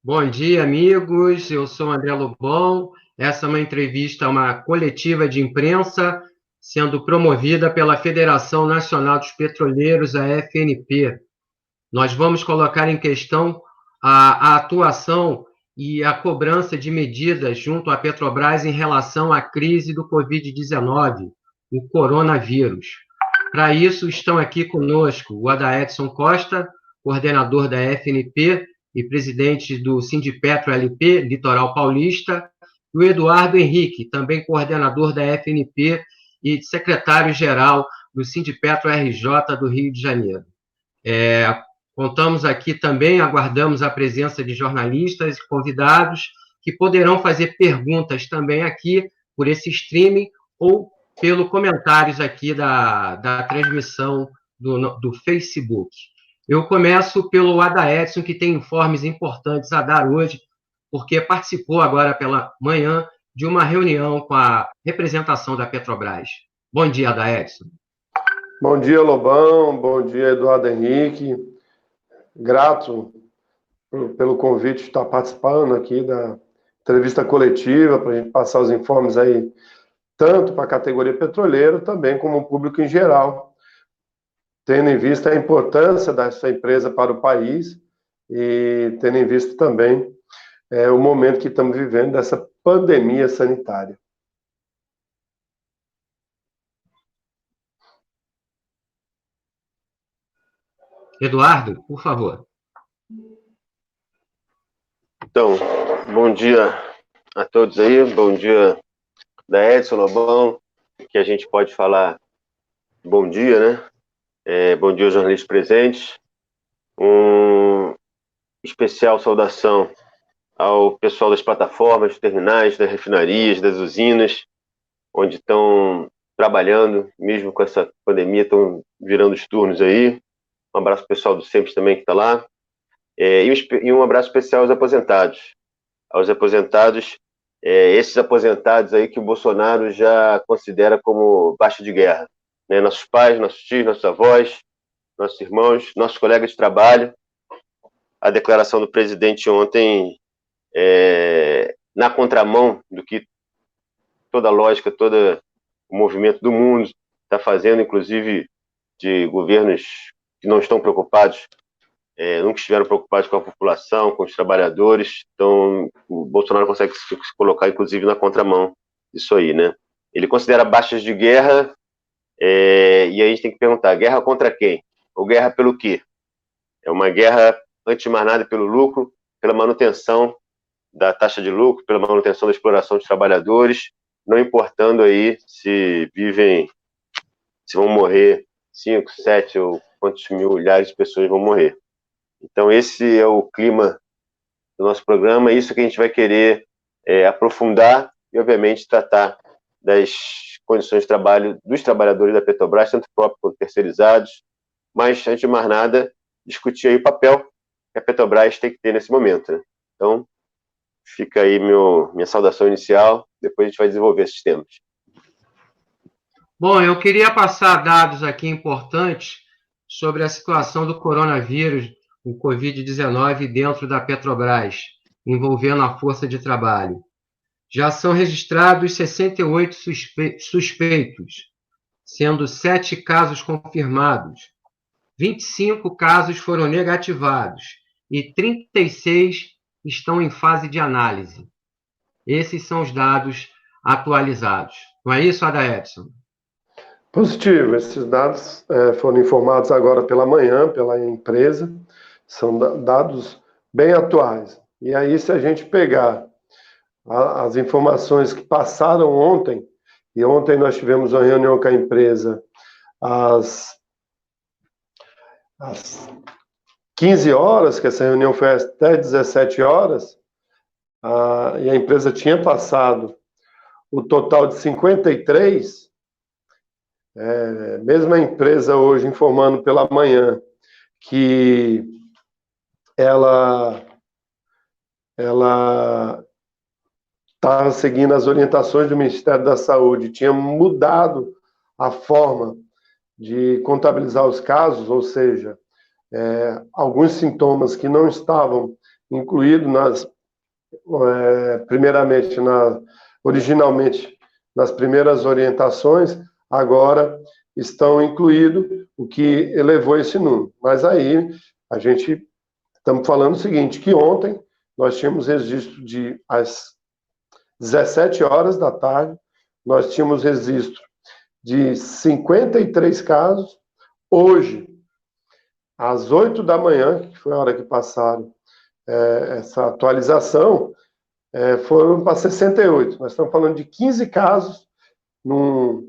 Bom dia, amigos. Eu sou André Lobão. Essa é uma entrevista, uma coletiva de imprensa sendo promovida pela Federação Nacional dos Petroleiros, a FNP. Nós vamos colocar em questão a atuação e a cobrança de medidas junto à Petrobras em relação à crise do Covid-19, o coronavírus. Para isso, estão aqui conosco o Adaedson Costa, coordenador da FNP e presidente do Sindipetro LP, Litoral Paulista, e o Eduardo Henrique, também coordenador da FNP e secretário-geral do Sindipetro RJ do Rio de Janeiro. Contamos aqui também, aguardamos a presença de jornalistas e convidados que poderão fazer perguntas também aqui por esse streaming ou pelo comentários aqui da transmissão do Facebook. Eu começo pelo Adaedson, que tem informes importantes a dar hoje, porque participou agora pela manhã de uma reunião com a representação da Petrobras. Bom dia, Adaedson. Bom dia, Lobão. Bom dia, Eduardo Henrique. Grato pelo convite de estar participando aqui da entrevista coletiva, para a gente passar os informes aí, tanto para a categoria petroleira, também como o público em geral, tendo em vista a importância dessa empresa para o país e tendo em vista também o momento que estamos vivendo dessa pandemia sanitária. Eduardo, por favor. Então, bom dia a todos aí, bom dia Adaedson, Lobão, que a gente pode falar bom dia, né? Bom dia aos jornalistas presentes. Especial saudação ao pessoal das plataformas, dos terminais, das refinarias, das usinas, onde estão trabalhando, mesmo com essa pandemia, estão virando os turnos aí. Um abraço pro pessoal do Sempre também que está lá. E um abraço especial aos aposentados. Esses aposentados aí que o Bolsonaro já considera como baixa de guerra, né? Nossos pais, nossos tios, nossos avós, nossos irmãos, nossos colegas de trabalho. A declaração do presidente ontem, na contramão do que toda a lógica, todo o movimento do mundo está fazendo, inclusive de governos que não estão preocupados, nunca estiveram preocupados com a população, com os trabalhadores. Então, o Bolsonaro consegue se colocar, inclusive, na contramão disso aí, né? Ele considera baixas de guerra, e aí a gente tem que perguntar, guerra contra quem? Ou guerra pelo quê? É uma guerra, antes de mais nada, pelo lucro, pela manutenção da taxa de lucro, pela manutenção da exploração dos trabalhadores, não importando aí se vão morrer 5, 7 ou quantos milhares de pessoas vão morrer. Então, esse é o clima do nosso programa, é isso que a gente vai querer aprofundar e, obviamente, tratar das condições de trabalho dos trabalhadores da Petrobras, tanto próprios quanto terceirizados, mas, antes de mais nada, discutir aí o papel que a Petrobras tem que ter nesse momento, né? Então, fica aí minha saudação inicial, depois a gente vai desenvolver esses temas. Bom, eu queria passar dados aqui importantes sobre a situação do coronavírus, o Covid-19, dentro da Petrobras, envolvendo a força de trabalho. Já são registrados 68 suspeitos, sendo 7 casos confirmados, 25 casos foram negativados e 36 estão em fase de análise. Esses são os dados atualizados. Não é isso, Adaedson? Positivo, esses dados foram informados agora pela manhã, pela empresa, são dados bem atuais. E aí, se a gente pegar as informações que passaram ontem, e ontem nós tivemos uma reunião com a empresa às 15 horas, que essa reunião foi até 17 horas, e a empresa tinha passado o total de 53, mesmo a empresa hoje informando pela manhã que ela estava seguindo as orientações do Ministério da Saúde, tinha mudado a forma de contabilizar os casos, ou seja, alguns sintomas que não estavam incluídos primeiramente, originalmente, nas primeiras orientações, agora estão incluídos, o que elevou esse número. Mas aí, estamos falando o seguinte, que ontem nós tínhamos registro às 17 horas da tarde, nós tínhamos registro de 53 casos. Hoje, às 8 da manhã, que foi a hora que passaram essa atualização, foram para 68. Nós estamos falando de 15 casos no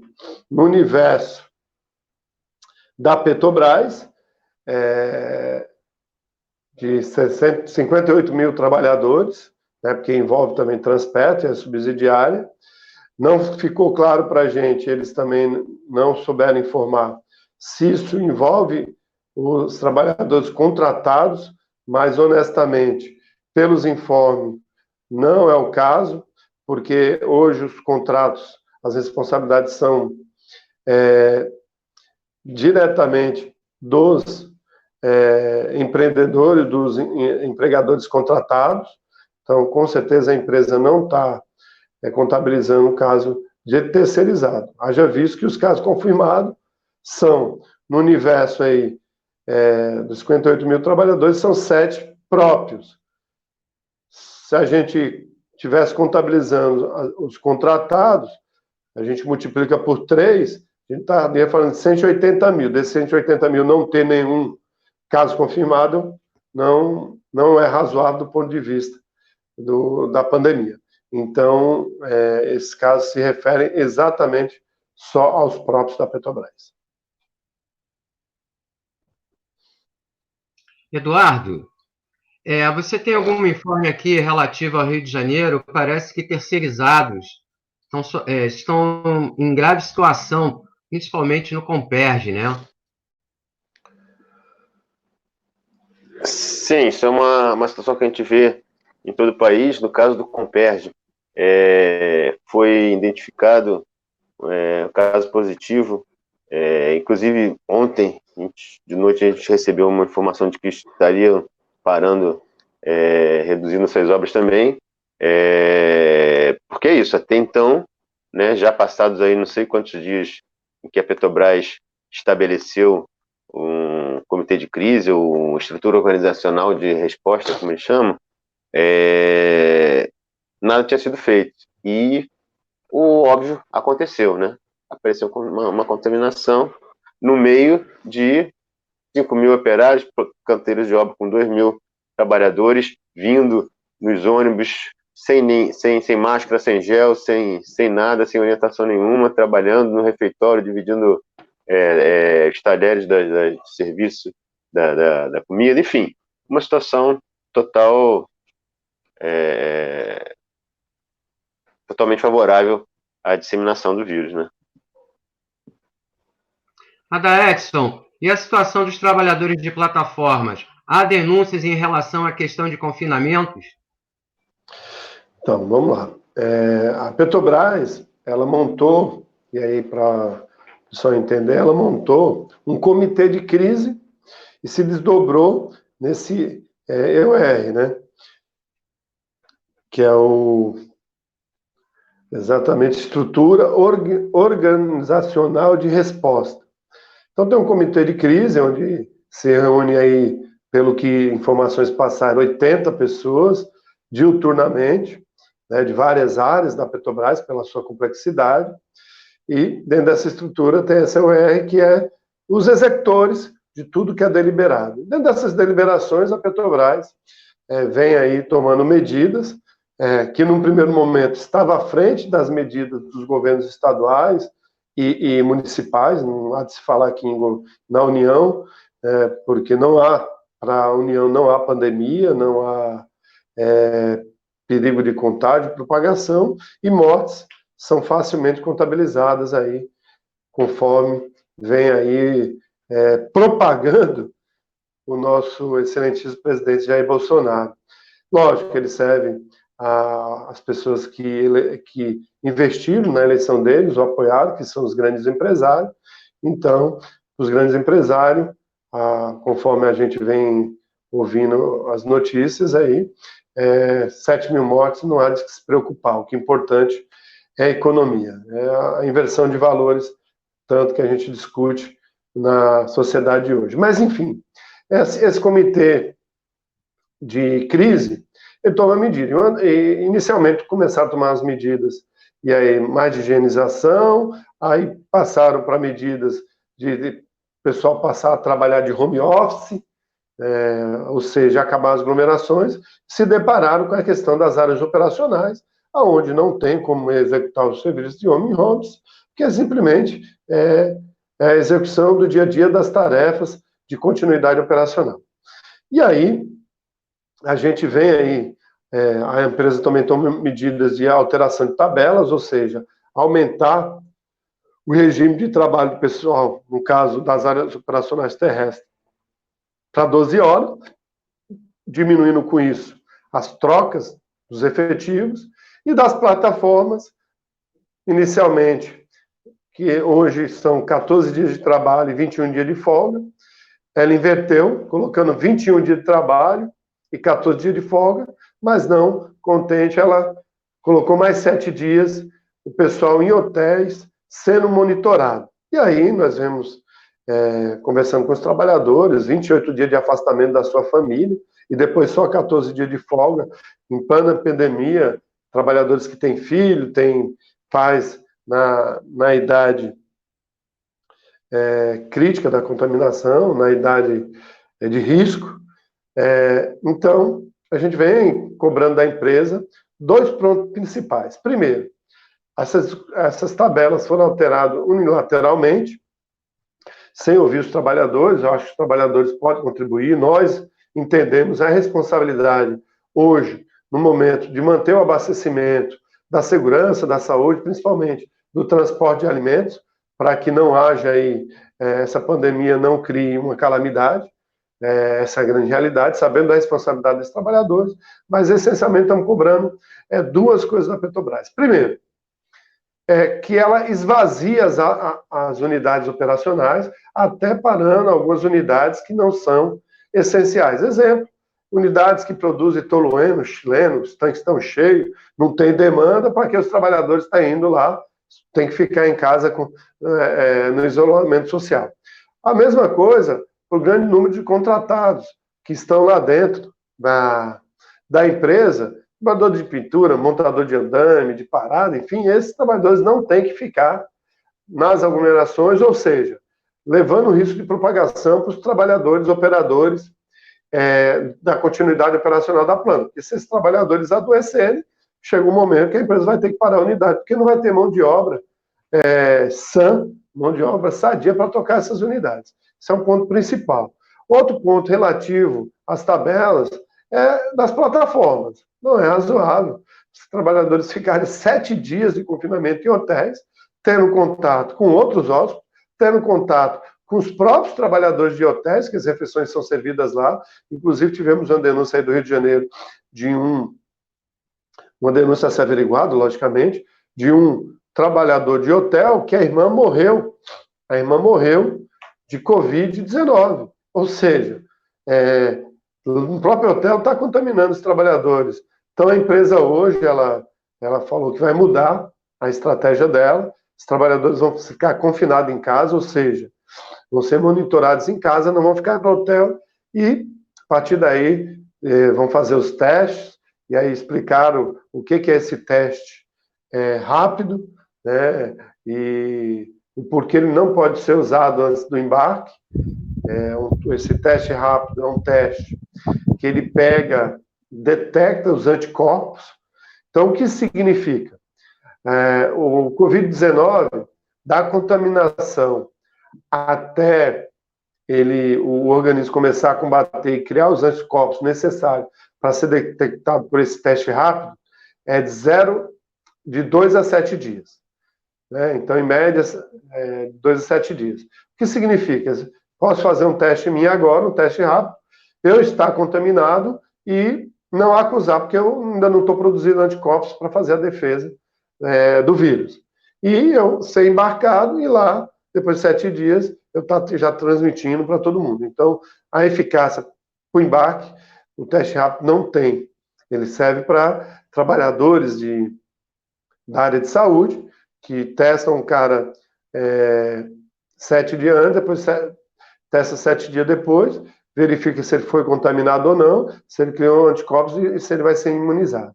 universo da Petrobras, de 58 mil trabalhadores, né, porque envolve também Transpetro, é subsidiária. Não ficou claro para a gente, eles também não souberam informar se isso envolve os trabalhadores contratados, mas, honestamente, pelos informes, não é o caso, porque hoje os contratos, as responsabilidades são diretamente dos empreendedores, dos empregadores contratados. Então, com certeza, a empresa não está contabilizando o caso de terceirizado. Haja visto que os casos confirmados são, no universo aí, dos 58 mil trabalhadores, são 7 próprios. Se a gente tivesse contabilizando os contratados, a gente multiplica por 3, a gente estaria falando de 180 mil. Desses 180 mil não ter nenhum caso confirmado, não é razoável do ponto de vista da pandemia. Então, esses casos se referem exatamente só aos próprios da Petrobras. Eduardo, você tem algum informe aqui relativo ao Rio de Janeiro? Parece que terceirizados estão em grave situação, principalmente no Comperj, né? Sim, isso é uma situação que a gente vê em todo o país. No caso do Comperj, foi identificado um caso positivo. Inclusive, ontem, de noite, a gente recebeu uma informação de que estariam parando, reduzindo suas obras também. Porque é isso, até então, né, já passados aí não sei quantos dias em que a Petrobras estabeleceu um comitê de crise, ou uma estrutura organizacional de resposta, como eles chamam, nada tinha sido feito. E o óbvio aconteceu, né? Apareceu uma contaminação no meio de 5 mil operários, canteiros de obra com 2 mil trabalhadores, vindo nos ônibus, sem máscara, sem gel, sem nada, sem orientação nenhuma, trabalhando no refeitório, dividindo os talheres de serviço da comida, enfim, uma situação totalmente favorável à disseminação do vírus, né? Adaedson, e a situação dos trabalhadores de plataformas? Há denúncias em relação à questão de confinamentos? Então, vamos lá. A Petrobras, ela montou, e aí para o pessoal entender, ela montou um comitê de crise e se desdobrou nesse EOR, né? Que é exatamente estrutura organizacional de resposta. Então tem um comitê de crise, onde se reúne aí, pelo que informações passaram, 80 pessoas, diuturnamente, né, de várias áreas da Petrobras, pela sua complexidade, e dentro dessa estrutura tem a COR, que é os executores de tudo que é deliberado. Dentro dessas deliberações, a Petrobras vem aí tomando medidas, que num primeiro momento estava à frente das medidas dos governos estaduais e municipais, não há de se falar aqui na União, porque para a União não há pandemia, não há perigo de contágio, propagação, e mortes são facilmente contabilizadas aí, conforme vem aí propagando o nosso excelentíssimo presidente Jair Bolsonaro. Lógico que eles servem às pessoas que investiram na eleição deles, ou apoiaram, que são os grandes empresários. Então, os grandes empresários, conforme a gente vem ouvindo as notícias aí, 7 mil mortes não há de se preocupar. O que é importante é a economia, é a inversão de valores, tanto que a gente discute na sociedade de hoje. Mas, enfim, esse comitê de crise, ele toma medida. Inicialmente começaram a tomar as medidas, e aí mais de higienização, aí passaram para medidas de pessoal passar a trabalhar de home office, ou seja, acabar as aglomerações, se depararam com a questão das áreas operacionais, aonde não tem como executar os serviços de home office, que é simplesmente a execução do dia a dia das tarefas de continuidade operacional. E aí, a gente vem aí, a empresa também toma medidas de alteração de tabelas, ou seja, aumentar o regime de trabalho do pessoal, no caso das áreas operacionais terrestres, para 12 horas, diminuindo com isso as trocas dos efetivos e das plataformas, inicialmente, que hoje são 14 dias de trabalho e 21 dias de folga, ela inverteu, colocando 21 dias de trabalho e 14 dias de folga, mas não contente, ela colocou mais 7 dias o pessoal em hotéis sendo monitorado. E aí nós vemos, conversando com os trabalhadores, 28 dias de afastamento da sua família e depois só 14 dias de folga. Em plena pandemia, trabalhadores que têm filho, têm pais na idade crítica da contaminação, na idade de risco. Então, a gente vem cobrando da empresa 2 pontos principais. Primeiro, essas tabelas foram alteradas unilateralmente, sem ouvir os trabalhadores. Eu acho que os trabalhadores podem contribuir. Nós entendemos a responsabilidade hoje, no momento de manter o abastecimento, da segurança, da saúde, principalmente do transporte de alimentos, para que não haja aí, essa pandemia não crie uma calamidade. Essa é a grande realidade, sabendo da responsabilidade dos trabalhadores, mas essencialmente estamos cobrando 2 coisas da Petrobras. Primeiro, que ela esvazia as unidades operacionais, até parando algumas unidades que não são essenciais. Exemplo, unidades que produzem tolueno, chileno, os tanques estão cheios, não tem demanda, para que os trabalhadores estão indo lá, tem que ficar em casa no isolamento social. A mesma coisa para o grande número de contratados que estão lá dentro da empresa, montador de pintura, montador de andame, de parada, enfim, esses trabalhadores não têm que ficar nas aglomerações, ou seja, levando o risco de propagação para os trabalhadores, operadores da continuidade operacional da planta. Porque se esses trabalhadores adoecerem, chega um momento que a empresa vai ter que parar a unidade, porque não vai ter mão de obra sã, mão de obra sadia para tocar essas unidades. Esse é um ponto principal. Outro ponto relativo às tabelas é das plataformas. Não é razoável os trabalhadores ficarem 7 dias de confinamento em hotéis, tendo contato com outros hóspedes, tendo contato com os próprios trabalhadores de hotéis, que as refeições são servidas lá. Inclusive, tivemos uma denúncia aí do Rio de Janeiro, uma denúncia a ser averiguada, logicamente, de um trabalhador de hotel que a irmã morreu de Covid-19. Ou seja, o próprio hotel está contaminando os trabalhadores. Então, a empresa hoje, ela falou que vai mudar a estratégia dela. Os trabalhadores vão ficar confinados em casa, ou seja, vão ser monitorados em casa, não vão ficar no hotel, e, a partir daí, vão fazer os testes, e aí explicaram o que é esse teste rápido, né, e o porquê ele não pode ser usado antes do embarque. Esse teste rápido é um teste que ele detecta os anticorpos. Então, o que significa? O Covid-19, da contaminação até o organismo começar a combater e criar os anticorpos necessários para ser detectado por esse teste rápido, é de 2 a 7 dias. Né? Então, em média, 2 a 7 dias. O que significa? Posso fazer um teste em mim agora, um teste rápido, eu estar contaminado e não acusar, porque eu ainda não estou produzindo anticorpos para fazer a defesa do vírus. E eu ser embarcado e lá, depois de 7 dias, eu estou já transmitindo para todo mundo. Então, a eficácia para o embarque, o teste rápido não tem. Ele serve para trabalhadores da área de saúde, que testam o cara 7 dias antes, depois testa 7 dias depois, verifica se ele foi contaminado ou não, se ele criou anticorpos e se ele vai ser imunizado.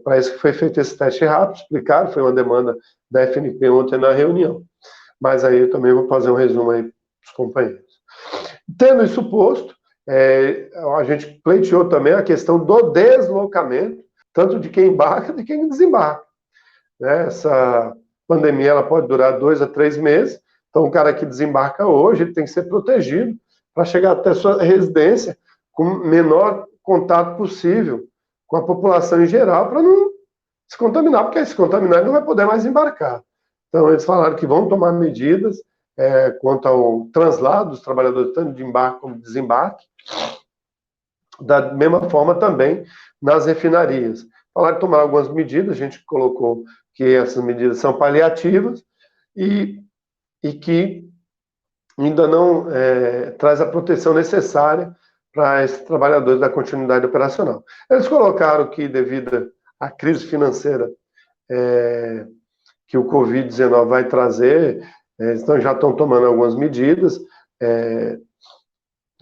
Para isso que foi feito esse teste rápido, explicaram, foi uma demanda da FNP ontem na reunião. Mas aí eu também vou fazer um resumo aí para os companheiros. Tendo isso posto, a gente pleiteou também a questão do deslocamento, tanto de quem embarca e de quem desembarca. Essa pandemia ela pode durar 2 a 3 meses, então o cara que desembarca hoje ele tem que ser protegido para chegar até sua residência com o menor contato possível com a população em geral, para não se contaminar, porque se contaminar ele não vai poder mais embarcar. Então eles falaram que vão tomar medidas quanto ao translado dos trabalhadores, tanto de embarque como de desembarque, da mesma forma também nas refinarias. Falaram de tomar algumas medidas, a gente colocou que essas medidas são paliativas e que ainda não traz a proteção necessária para esses trabalhadores da continuidade operacional. Eles colocaram que, devido à crise financeira que o Covid-19 vai trazer, então já estão tomando algumas medidas,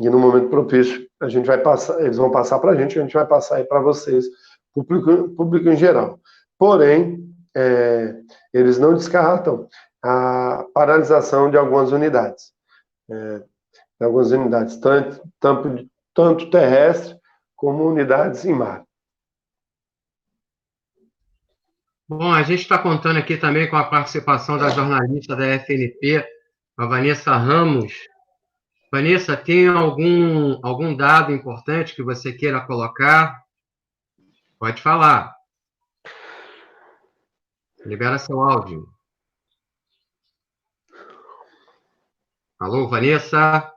e no momento propício a gente vai passar, eles vão passar para a gente vai passar aí para vocês, público em geral. Porém, eles não descartam a paralisação de algumas unidades. Tanto terrestre como unidades em mar. Bom, a gente está contando aqui também com a participação da jornalista da FNP, a Vanessa Ramos. Vanessa, tem algum dado importante que você queira colocar? Pode falar. Libera seu áudio. Alô, Vanessa?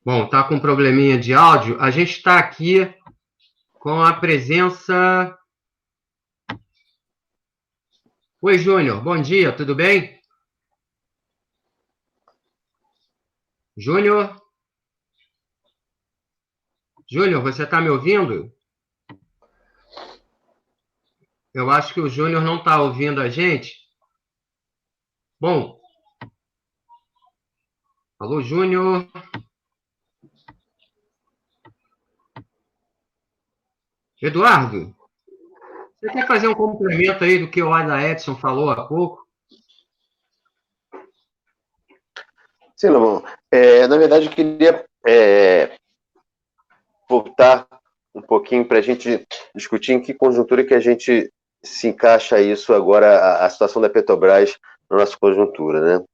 Bom, tá com um probleminha de áudio. A gente está aqui com a presença... Oi, Júnior. Bom dia, tudo bem? Júnior? Júnior, você está me ouvindo? Eu acho que o Júnior não está ouvindo a gente. Bom. Alô, Júnior? Eduardo, você quer fazer um complemento aí do que o Ada Edson falou há pouco? Sim, Lobão. Na verdade, eu queria voltar um pouquinho para a gente discutir em que conjuntura que a gente se encaixa isso agora, a situação da Petrobras na nossa conjuntura, né?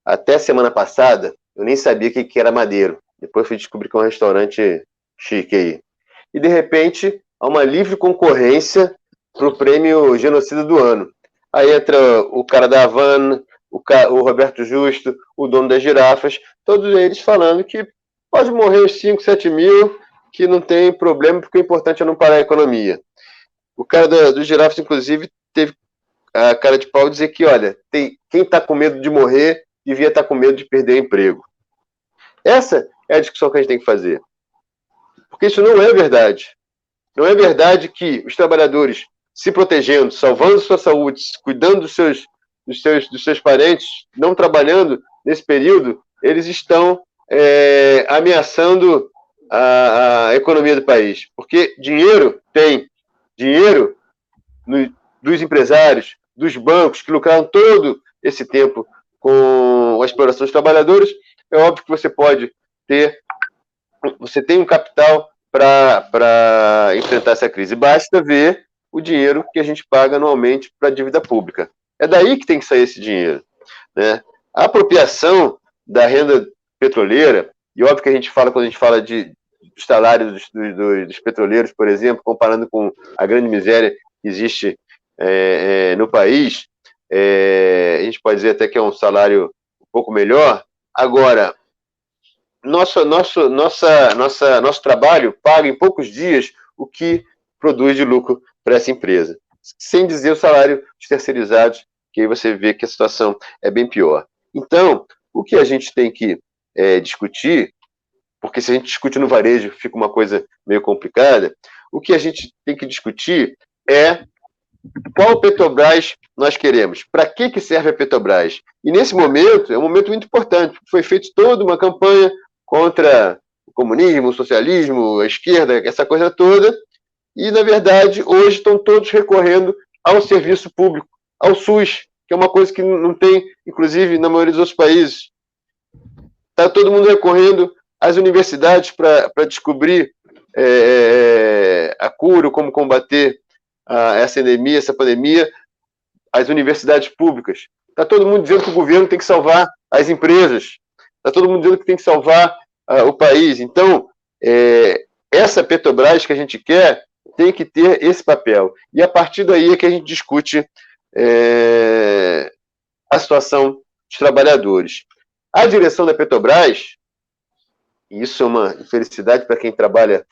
Até semana passada, eu nem sabia o que era Madeiro. Depois fui descobrir que é um restaurante chique aí. E, de repente, há uma livre concorrência para o prêmio Genocida do Ano. Aí entra o cara da Havana, o Roberto Justo, o dono das girafas, todos eles falando que pode morrer os 5, 7 mil, que não tem problema, porque o importante é não parar a economia. O cara dos girafas, inclusive, teve a cara de pau dizer que, olha, quem está com medo de morrer devia estar com medo de perder emprego. Essa é a discussão que a gente tem que fazer. Porque isso não é verdade. Não é verdade que os trabalhadores se protegendo, salvando sua saúde, cuidando dos seus parentes, não trabalhando nesse período, eles estão ameaçando a economia do país. Porque dinheiro tem. Dinheiro dos empresários, dos bancos que lucraram todo esse tempo com a exploração dos trabalhadores. É óbvio que você tem um capital para enfrentar essa crise. Basta ver o dinheiro que a gente paga anualmente para a dívida pública. É daí que tem que sair esse dinheiro, né? A apropriação da renda petroleira, e óbvio que a gente fala, quando a gente fala de salários dos petroleiros, por exemplo, comparando com a grande miséria que existe no país, a gente pode dizer até que é um salário um pouco melhor. Agora, nosso trabalho paga em poucos dias o que produz de lucro para essa empresa. Sem dizer o salário dos terceirizados, que aí você vê que a situação é bem pior. Então, o que a gente tem que discutir, porque se a gente discute no varejo fica uma coisa meio complicada, o que a gente tem que discutir é qual Petrobras nós queremos, para que serve a Petrobras. E nesse momento, é um momento muito importante, foi feita toda uma campanha contra o comunismo, o socialismo, a esquerda, essa coisa toda, e, na verdade, hoje estão todos recorrendo ao serviço público, ao SUS, que é uma coisa que não tem, inclusive, na maioria dos outros países. Está todo mundo recorrendo às universidades para descobrir a cura, como combater essa endemia, essa pandemia, as universidades públicas. Está todo mundo dizendo que o governo tem que salvar as empresas. Está todo mundo dizendo que tem que salvar o país. Então, essa Petrobras que a gente quer tem que ter esse papel. E a partir daí é que a gente discute a situação dos trabalhadores. A direção da Petrobras, e isso é uma infelicidade para quem trabalha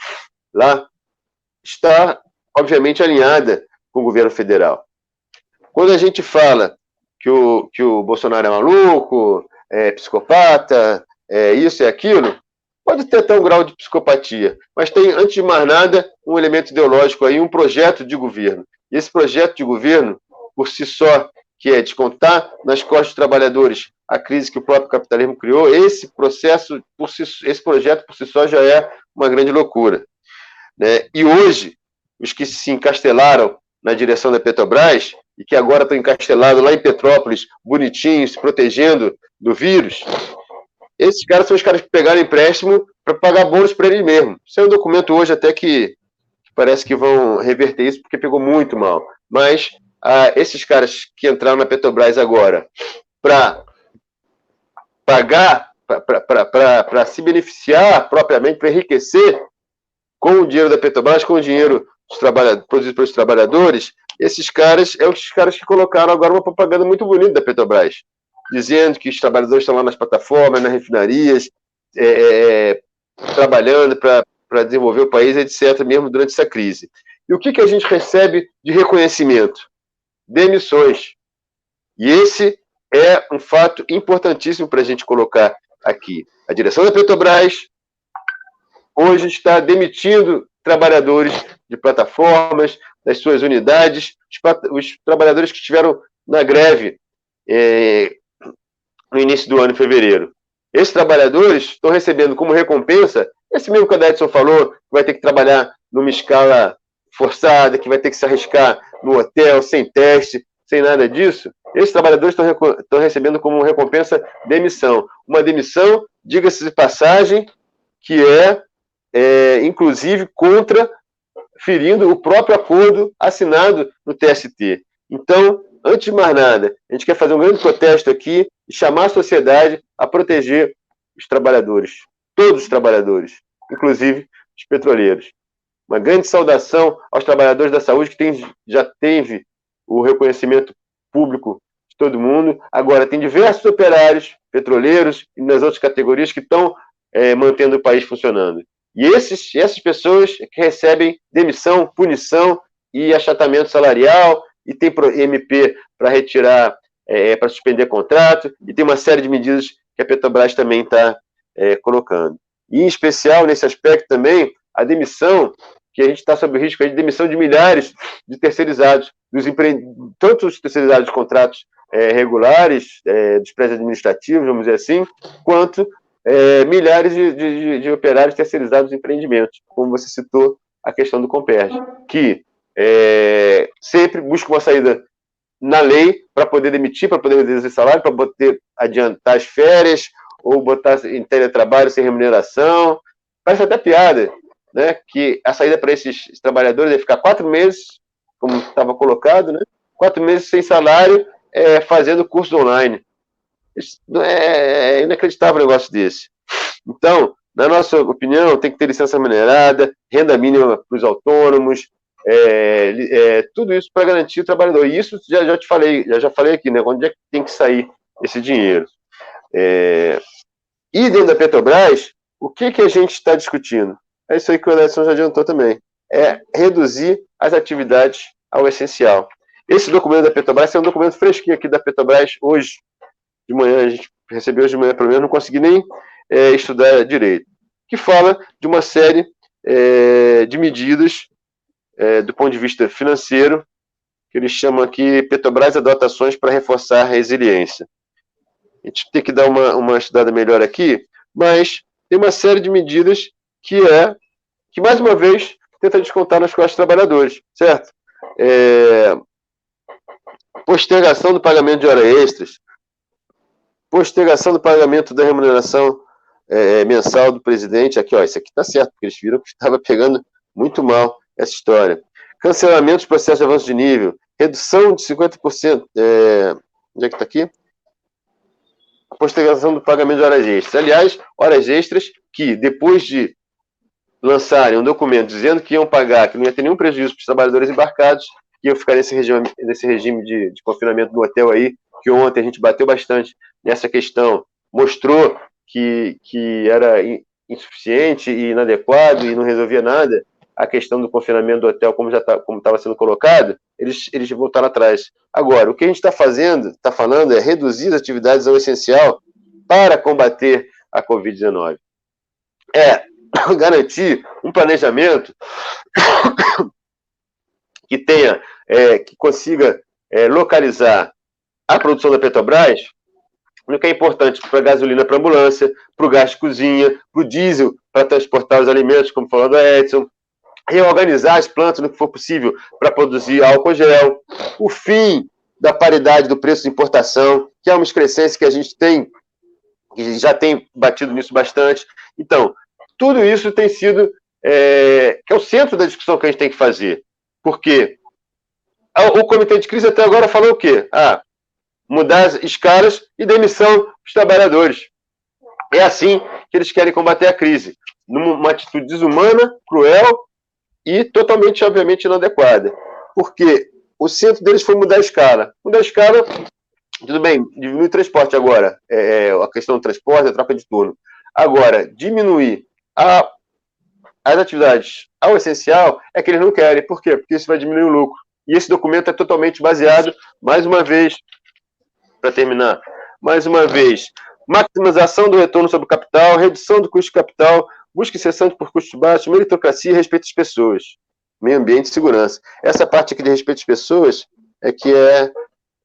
lá, está, obviamente, alinhada com o governo federal. Quando a gente fala que o Bolsonaro é maluco, é psicopata, isso e aquilo, pode ter até um grau de psicopatia, mas tem, antes de mais nada, um elemento ideológico aí, um projeto de governo. E esse projeto de governo, por si só, que é descontar nas costas dos trabalhadores a crise que o próprio capitalismo criou, esse projeto por si só já é uma grande loucura, né? E hoje, os que se encastelaram na direção da Petrobras e que agora estão encastelados lá em Petrópolis, bonitinhos, se protegendo do vírus, esses caras são os caras que pegaram empréstimo para pagar bônus para eles mesmos. Isso é um documento hoje até que parece que vão reverter isso, porque pegou muito mal. Mas esses caras que entraram na Petrobras agora para pagar, para se beneficiar propriamente, para enriquecer com o dinheiro da Petrobras, com o dinheiro produzido pelos trabalhadores, esses caras os caras que colocaram agora uma propaganda muito bonita da Petrobras, dizendo que os trabalhadores estão lá nas plataformas, nas refinarias, trabalhando para desenvolver o país, etc., mesmo durante essa crise. E o que a gente recebe de reconhecimento? Demissões. E esse é um fato importantíssimo para a gente colocar aqui. A direção da Petrobras hoje está demitindo trabalhadores de plataformas, das suas unidades, os trabalhadores que estiveram na greve no início do ano, em fevereiro. Esses trabalhadores estão recebendo como recompensa, esse mesmo que o Edson falou, que vai ter que trabalhar numa escala forçada, que vai ter que se arriscar no hotel, sem teste, sem nada disso. Esses trabalhadores estão recebendo como recompensa demissão. Uma demissão, diga-se de passagem, que inclusive, ferindo o próprio acordo assinado no TST. Então, antes de mais nada, a gente quer fazer um grande protesto aqui e chamar a sociedade a proteger os trabalhadores, todos os trabalhadores, inclusive os petroleiros. Uma grande saudação aos trabalhadores da saúde, que já teve o reconhecimento público de todo mundo. Agora, tem diversos operários, petroleiros e nas outras categorias que estão mantendo o país funcionando. E essas pessoas que recebem demissão, punição e achatamento salarial, e tem MP para retirar, para suspender contrato, e tem uma série de medidas que a Petrobras também está colocando. E, em especial, nesse aspecto também, a demissão, que a gente está sob o risco de demissão de milhares de terceirizados, tanto os terceirizados de contratos regulares, dos prédios administrativos, vamos dizer assim, quanto milhares de operários terceirizados de empreendimentos, como você citou a questão do Comperj, que sempre busca uma saída na lei para poder demitir, para poder reduzir salário, para poder adiantar as férias, ou botar em teletrabalho sem remuneração. Parece até piada, né? Que a saída para esses trabalhadores é ficar 4 meses, como estava colocado, né? 4 meses sem salário, fazendo curso online. Isso é inacreditável um negócio desse. Então, na nossa opinião, tem que ter licença remunerada, renda mínima para os autônomos, tudo isso para garantir o trabalhador. E isso já te falei, já falei aqui, né? Onde é que tem que sair esse dinheiro? E dentro da Petrobras, o que a gente está discutindo? É isso aí que o Edson já adiantou também. É reduzir as atividades ao essencial. Esse documento da Petrobras é um documento fresquinho aqui da Petrobras, hoje de manhã, a gente recebeu hoje de manhã, pelo menos, não consegui nem estudar direito, que fala de uma série de medidas do ponto de vista financeiro, que eles chamam aqui Petrobras adota ações para reforçar a resiliência. A gente tem que dar uma estudada melhor aqui, mas tem uma série de medidas que mais uma vez, tenta descontar nas costas dos trabalhadores, certo? Postergação do pagamento de horas extras, postergação do pagamento da remuneração mensal do presidente. Aqui, ó, isso aqui está certo, porque eles viram que estava pegando muito mal essa história. Cancelamento dos processos de avanço de nível, redução de 50%. Onde é que está aqui? A postergação do pagamento de horas extras. Aliás, horas extras que, depois de lançarem um documento dizendo que iam pagar, que não ia ter nenhum prejuízo para os trabalhadores embarcados, que iam ficar nesse regime de confinamento no hotel aí, que ontem a gente bateu bastante nessa questão, mostrou que era insuficiente e inadequado e não resolvia nada, a questão do confinamento do hotel, como estava sendo colocado, eles voltaram atrás. Agora, o que a gente está falando é reduzir as atividades ao essencial para combater a Covid-19. Garantir um planejamento que consiga localizar a produção da Petrobras, o que é importante para a gasolina para a ambulância, para o gás de cozinha, para o diesel para transportar os alimentos, como falou a Edson, reorganizar as plantas no que for possível para produzir álcool gel, o fim da paridade do preço de importação, que é uma excrescência que a gente que já tem batido nisso bastante. Então, tudo isso tem sido, que é o centro da discussão que a gente tem que fazer. Porque o comitê de crise até agora falou o quê? Mudar as escalas e demissão dos trabalhadores. É assim que eles querem combater a crise. Numa atitude desumana, cruel e totalmente, obviamente, inadequada. Porque o centro deles foi mudar a escala. Mudar a escala, tudo bem, diminuir o transporte agora. A questão do transporte, a troca de turno. Agora, diminuir as atividades ao essencial é que eles não querem. Por quê? Porque isso vai diminuir o lucro. E esse documento é totalmente baseado, mais uma vez, para terminar, mais uma vez, maximização do retorno sobre o capital, redução do custo de capital, busca incessante por custos baixos, meritocracia e respeito às pessoas, meio ambiente e segurança. Essa parte aqui de respeito às pessoas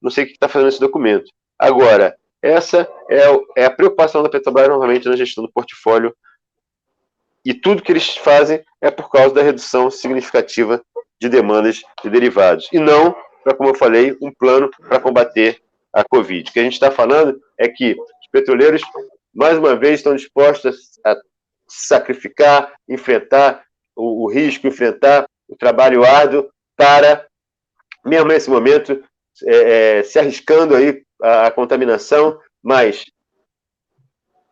não sei o que está fazendo esse documento. Agora, essa é a preocupação da Petrobras novamente na gestão do portfólio, e tudo que eles fazem é por causa da redução significativa de demandas de derivados, e não, como eu falei, um plano para combater a Covid. O que a gente está falando é que os petroleiros, mais uma vez, estão dispostos a sacrificar, enfrentar o risco, enfrentar o trabalho árduo para, mesmo nesse momento, se arriscando aí a contaminação, mas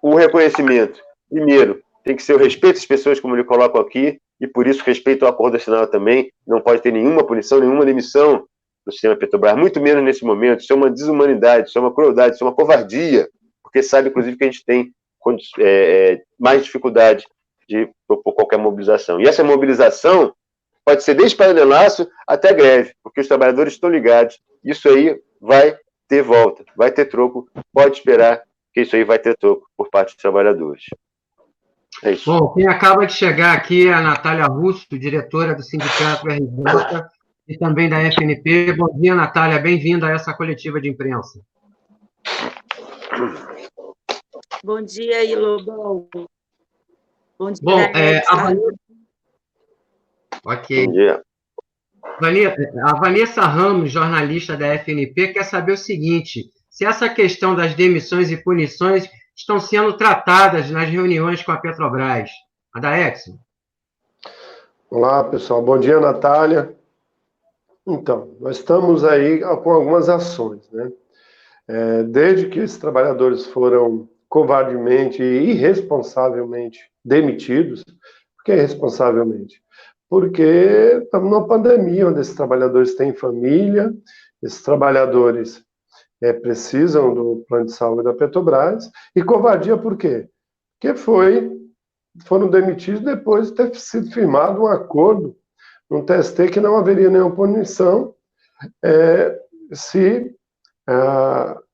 o reconhecimento, primeiro, tem que ser o respeito às pessoas, como ele coloca aqui, e por isso respeito ao acordo assinado também. Não pode ter nenhuma punição, nenhuma demissão no sistema Petrobras, muito menos nesse momento. Isso é uma desumanidade, isso é uma crueldade, isso é uma covardia, porque sabe, inclusive, que a gente tem mais dificuldade de propor qualquer mobilização. E essa mobilização pode ser desde panelaço até greve, porque os trabalhadores estão ligados. Isso aí vai ter volta, vai ter troco, pode esperar que isso aí vai ter troco por parte dos trabalhadores. É isso. Bom, quem acaba de chegar aqui é a Natália Russo, diretora do Sindicato RJ e também da FNP. Bom dia, Natália, bem-vinda a essa coletiva de imprensa. Bom dia, Ilobão. Bom dia, Bom, Ok. Bom dia. A Vanessa Ramos, jornalista da FNP, quer saber o seguinte: se essa questão das demissões e punições estão sendo tratadas nas reuniões com a Petrobras. A da Edson. Olá, pessoal. Bom dia, Natália. Então, nós estamos aí com algumas ações, né? Desde que esses trabalhadores foram covardemente e irresponsavelmente demitidos. Por que irresponsavelmente? Porque estamos numa pandemia onde esses trabalhadores têm família, esses trabalhadores precisam do plano de saúde da Petrobras. E covardia por quê? Porque foram demitidos depois de ter sido firmado um acordo no TST que não haveria nenhuma punição se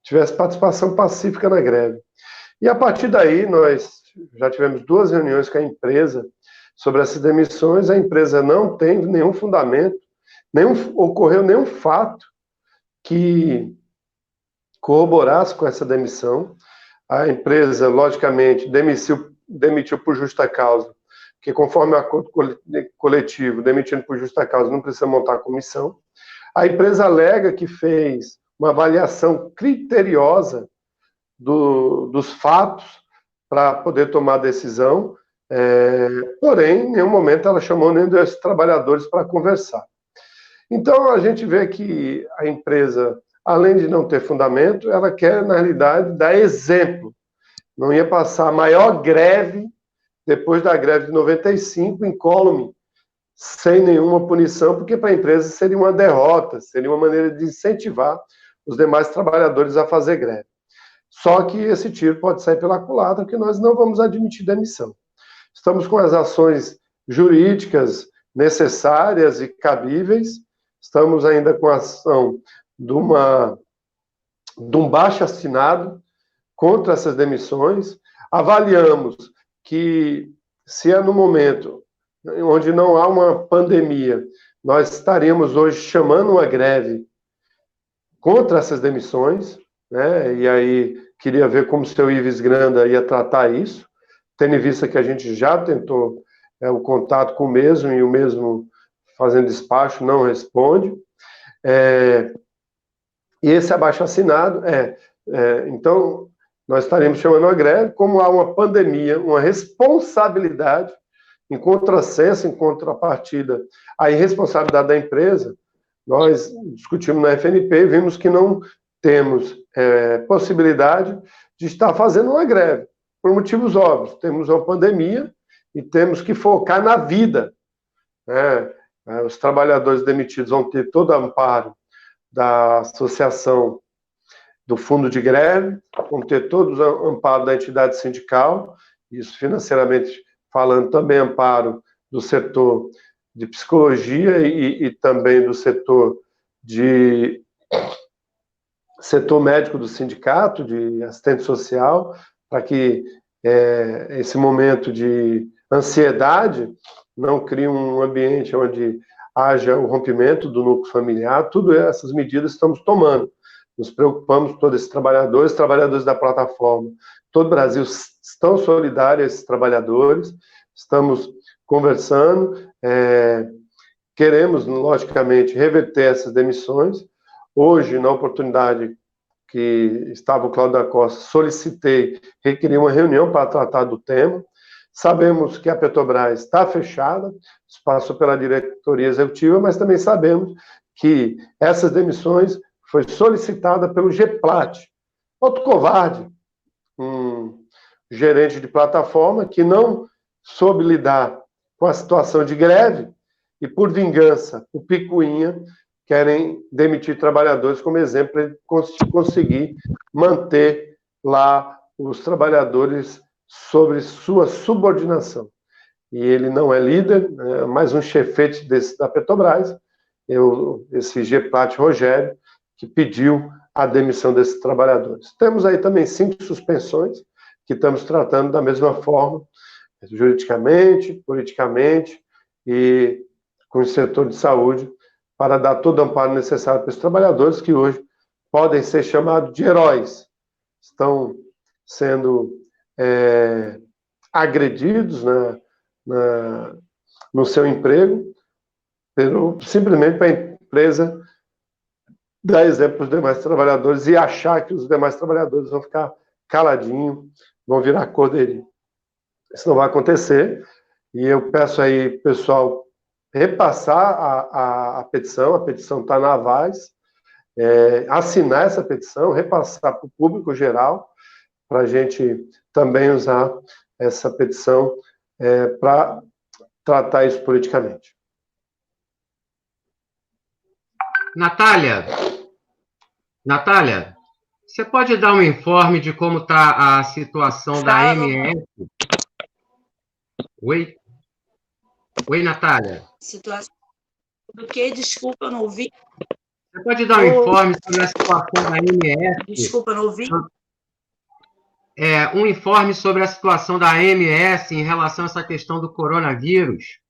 tivesse participação pacífica na greve. E a partir daí, nós já tivemos 2 reuniões com a empresa sobre essas demissões. A empresa não tem nenhum fundamento, ocorreu nenhum fato que corroborasse com essa demissão. A empresa, logicamente, demitiu por justa causa, porque conforme o acordo coletivo, demitindo por justa causa, não precisa montar comissão. A empresa alega que fez uma avaliação criteriosa dos fatos para poder tomar decisão, porém, em nenhum momento ela chamou nenhum dos trabalhadores para conversar. Então, a gente vê que a empresa, além de não ter fundamento, ela quer, na realidade, dar exemplo. Não ia passar a maior greve depois da greve de 95, incólume, sem nenhuma punição, porque para a empresa seria uma derrota, seria uma maneira de incentivar os demais trabalhadores a fazer greve. Só que esse tiro pode sair pela culatra, porque nós não vamos admitir demissão. Estamos com as ações jurídicas necessárias e cabíveis, estamos ainda com a ação de um baixo-assinado contra essas demissões. Avaliamos que, se é no momento onde não há uma pandemia, nós estaríamos hoje chamando uma greve contra essas demissões, né? E aí queria ver como o seu Ives Granda ia tratar isso, tendo em vista que a gente já tentou o contato com o mesmo, e o mesmo, fazendo despacho, não responde. E esse abaixo-assinado então, nós estaremos chamando a greve, como há uma pandemia, uma responsabilidade, em contrassenso, em contrapartida à irresponsabilidade da empresa. Nós discutimos na FNP e vimos que não temos possibilidade de estar fazendo uma greve, por motivos óbvios. Temos uma pandemia e temos que focar na vida. Os trabalhadores demitidos vão ter todo o amparo da associação do fundo de greve, vão ter todo o amparo da entidade sindical, isso financeiramente falando, também amparo do setor de psicologia e também do setor médico do sindicato, de assistente social, para que esse momento de ansiedade não crie um ambiente onde haja o rompimento do núcleo familiar. Tudo essas medidas estamos tomando. Nos preocupamos com todos esses trabalhadores da plataforma. Todo o Brasil estão solidários a esses trabalhadores, estamos conversando, queremos, logicamente, reverter essas demissões. Hoje, na oportunidade que estava o Cláudio da Costa, solicitei, requeri uma reunião para tratar do tema. Sabemos que a Petrobras está fechada, isso passou pela diretoria executiva, mas também sabemos que essas demissões foi solicitada pelo GEPLAT, outro covarde, um gerente de plataforma que não soube lidar com a situação de greve e, por vingança, o picuinha, querem demitir trabalhadores como exemplo para ele conseguir manter lá os trabalhadores sobre sua subordinação. E ele não é líder, é mais um chefete da Petrobras, esse GEPLAT Rogério, que pediu a demissão desses trabalhadores. Temos aí também 5 suspensões, que estamos tratando da mesma forma, juridicamente, politicamente e com o setor de saúde, para dar todo o amparo necessário para os trabalhadores que hoje podem ser chamados de heróis. Estão sendo agredidos no seu emprego, simplesmente para a empresa dar exemplo para os demais trabalhadores e achar que os demais trabalhadores vão ficar caladinhos, vão virar cordeirinho. Isso não vai acontecer, e eu peço aí, pessoal, repassar a petição está na AVAS, assinar essa petição, repassar para o público geral, para a gente também usar essa petição para tratar isso politicamente. Natália, você pode dar um informe de como está a situação da MS? Oi? Oi, Natália. Situação do que? Desculpa, eu não ouvi. Você pode dar um informe sobre a situação da AMS? Desculpa, não ouvi. Um informe sobre a situação da AMS em relação a essa questão do coronavírus?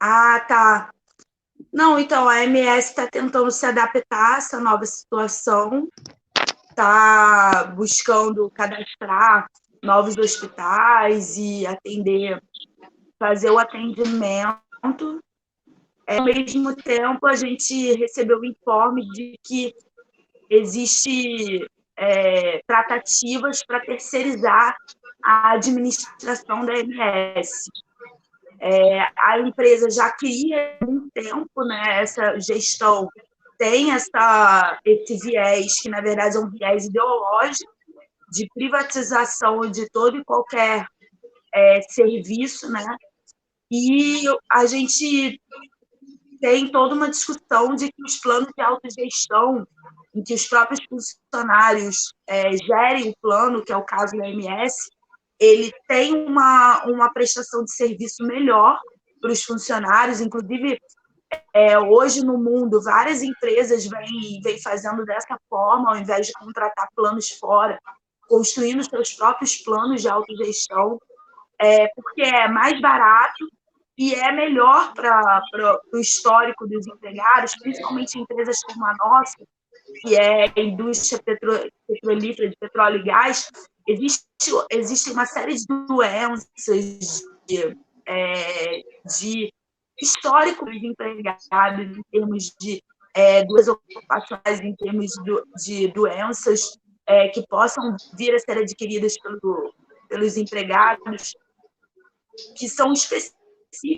Ah, tá. Não, então, a AMS está tentando se adaptar a essa nova situação, está buscando cadastrar novos hospitais e fazer o atendimento. Ao mesmo tempo, a gente recebeu o informe de que existe tratativas para terceirizar a administração da AMS. A empresa já queria há um tempo, né, essa gestão tem esse viés, que na verdade é um viés ideológico, de privatização de todo e qualquer serviço, né? E a gente tem toda uma discussão de que os planos de autogestão, em que os próprios funcionários gerem o plano, que é o caso da AMS, ele tem uma prestação de serviço melhor para os funcionários, inclusive hoje no mundo várias empresas vêm fazendo dessa forma, ao invés de contratar planos fora, construindo seus próprios planos de autogestão, porque é mais barato e é melhor para o histórico dos empregados, principalmente em empresas como a nossa, que é a indústria petrolífera de petróleo e gás. Existe uma série de doenças de histórico dos empregados em termos de doenças ocupacionais, em termos de doenças que possam vir a ser adquiridas pelos empregados, que são específicas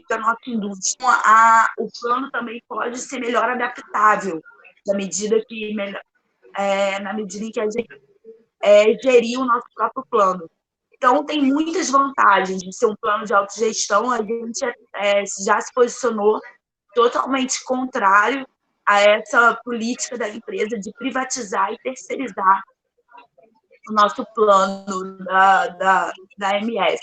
da nossa indústria. Então, o plano também pode ser melhor adaptável, na medida em que a gente gerir o nosso próprio plano. Então, tem muitas vantagens de ser um plano de autogestão. A gente já se posicionou totalmente contrário a essa política da empresa de privatizar e terceirizar o nosso plano da MS.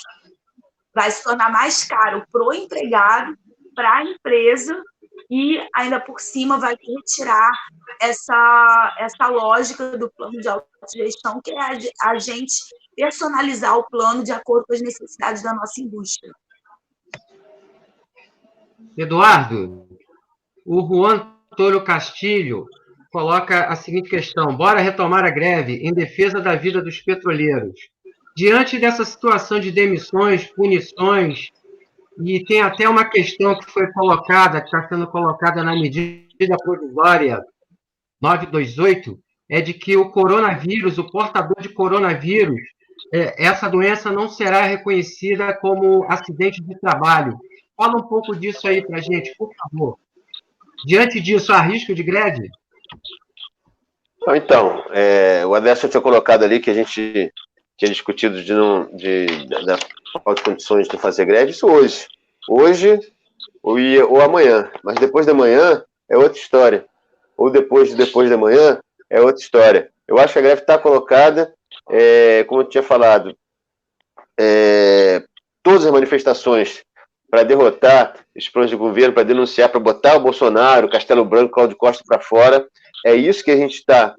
Vai se tornar mais caro para o empregado, para a empresa, e ainda por cima vai retirar essa lógica do plano de autogestão, que é a gente personalizar o plano de acordo com as necessidades da nossa indústria. Eduardo, o Juan Toro Castilho coloca a seguinte questão: bora retomar a greve em defesa da vida dos petroleiros. Diante dessa situação de demissões, punições, e tem até uma questão que foi colocada, que está sendo colocada na medida provisória 928, é de que o coronavírus, o portador de coronavírus, essa doença não será reconhecida como acidente de trabalho. Fala um pouco disso aí para a gente, por favor. Diante disso, há risco de greve? Então, o Aderson tinha colocado ali que a gente tinha discutido da falta de condições de fazer greve, isso hoje ou amanhã, mas depois da manhã é outra história, ou depois da manhã é outra história. Eu acho que a greve está colocada, como eu tinha falado, todas as manifestações para derrotar os planos de governo, para denunciar, para botar o Bolsonaro, Castelo Branco, Cláudio Costa para fora, é isso que a gente está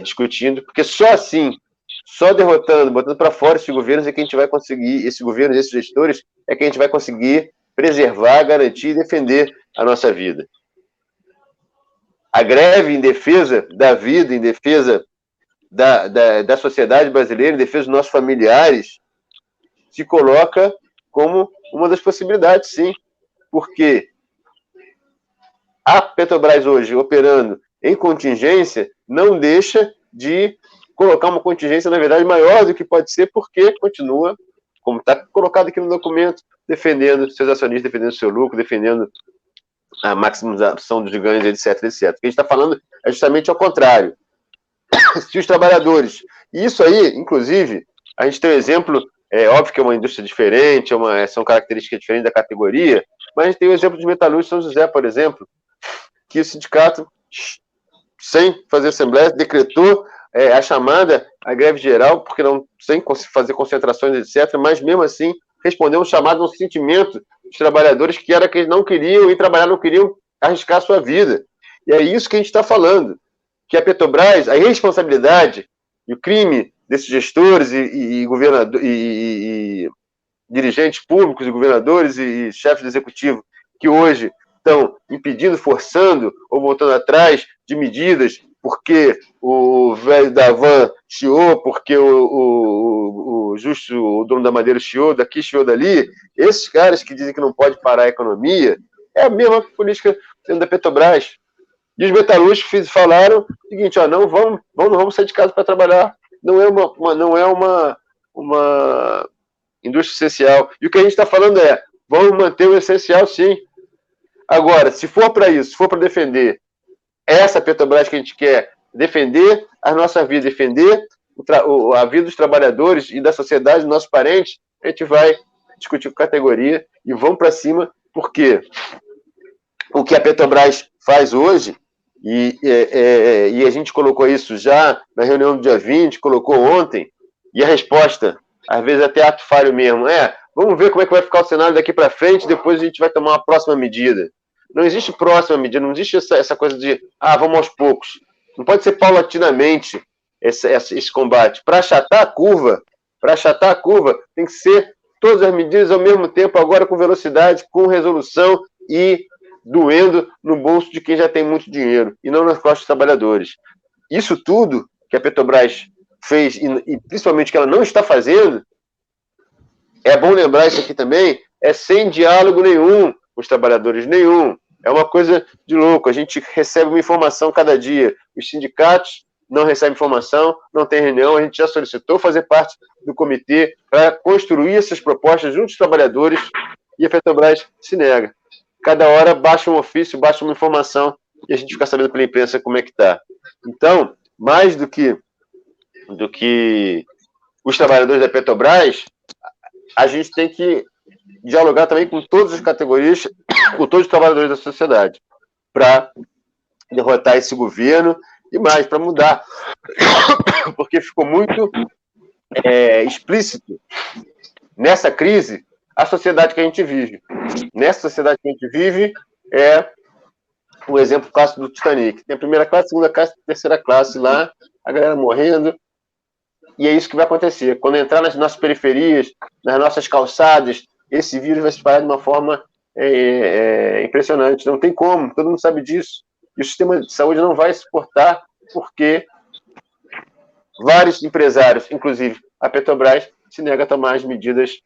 discutindo, porque só assim, só derrotando, botando para fora esses governos é que a gente vai conseguir, esses governos, esses gestores, é que a gente vai conseguir preservar, garantir e defender a nossa vida. A greve em defesa da vida, em defesa da sociedade brasileira, em defesa dos nossos familiares, se coloca como uma das possibilidades, sim, porque a Petrobras hoje, operando em contingência, não deixa de colocar uma contingência, na verdade, maior do que pode ser, porque continua, como está colocado aqui no documento, defendendo seus acionistas, defendendo seu lucro, defendendo a maximização dos ganhos, etc, etc. O que a gente está falando é justamente ao contrário. Se os trabalhadores... E isso aí, inclusive, a gente tem um exemplo, óbvio que é uma indústria diferente, são características diferentes da categoria, mas a gente tem o exemplo de metalúrgica São José, por exemplo, que o sindicato, sem fazer assembleia, decretou a chamada à greve geral, porque não, sem fazer concentrações, etc., mas mesmo assim respondeu um chamado, um sentimento os trabalhadores que eles não queriam ir trabalhar, não queriam arriscar a sua vida. E é isso que a gente está falando, que a Petrobras, a irresponsabilidade e o crime desses gestores e dirigentes públicos e governadores e chefes de executivo que hoje estão impedindo, forçando ou voltando atrás de medidas porque o velho da van chiou, porque o dono da madeira chiou daqui, chiou dali. Esses caras que dizem que não pode parar a economia, é a mesma política dentro da Petrobras. E os metalúrgicos falaram o seguinte, ó, não vamos sair de casa para trabalhar. Não é uma indústria essencial. E o que a gente está falando é, vamos manter o essencial, sim. Agora, se for para isso, se for para defender essa Petrobras que a gente quer, defender a nossa vida, defender a vida dos trabalhadores e da sociedade, dos nossos parentes, a gente vai discutir com categoria e vamos para cima, porque o que a Petrobras faz hoje, e a gente colocou isso já na reunião do dia 20, colocou ontem, e a resposta, às vezes até ato falho mesmo, vamos ver como é que vai ficar o cenário daqui para frente, depois a gente vai tomar uma próxima medida. Não existe próxima medida, não existe essa coisa de, vamos aos poucos. Não pode ser paulatinamente esse combate. Para achatar a curva, tem que ser todas as medidas ao mesmo tempo, agora com velocidade, com resolução e doendo no bolso de quem já tem muito dinheiro, e não nas costas dos trabalhadores. Isso tudo que a Petrobras fez, e principalmente que ela não está fazendo, é bom lembrar isso aqui também, é sem diálogo nenhum com os trabalhadores, nenhum. É uma coisa de louco, a gente recebe uma informação cada dia, os sindicatos não recebem informação, não tem reunião, a gente já solicitou fazer parte do comitê para construir essas propostas junto aos trabalhadores e a Petrobras se nega. Cada hora baixa um ofício, baixa uma informação e a gente fica sabendo pela imprensa como é que está. Então, mais do que os trabalhadores da Petrobras, a gente tem que dialogar também com todas as categorias, com todos os trabalhadores da sociedade, para derrotar esse governo e mais, para mudar. Porque ficou muito explícito nessa crise a sociedade que a gente vive. Nessa sociedade que a gente vive é o exemplo clássico do Titanic. Tem a primeira classe, segunda classe, terceira classe lá, a galera morrendo, e é isso que vai acontecer. Quando entrar nas nossas periferias, nas nossas calçadas, esse vírus vai se espalhar de uma forma impressionante. Não tem como, todo mundo sabe disso. E o sistema de saúde não vai suportar, porque vários empresários, inclusive a Petrobras, se nega a tomar as medidas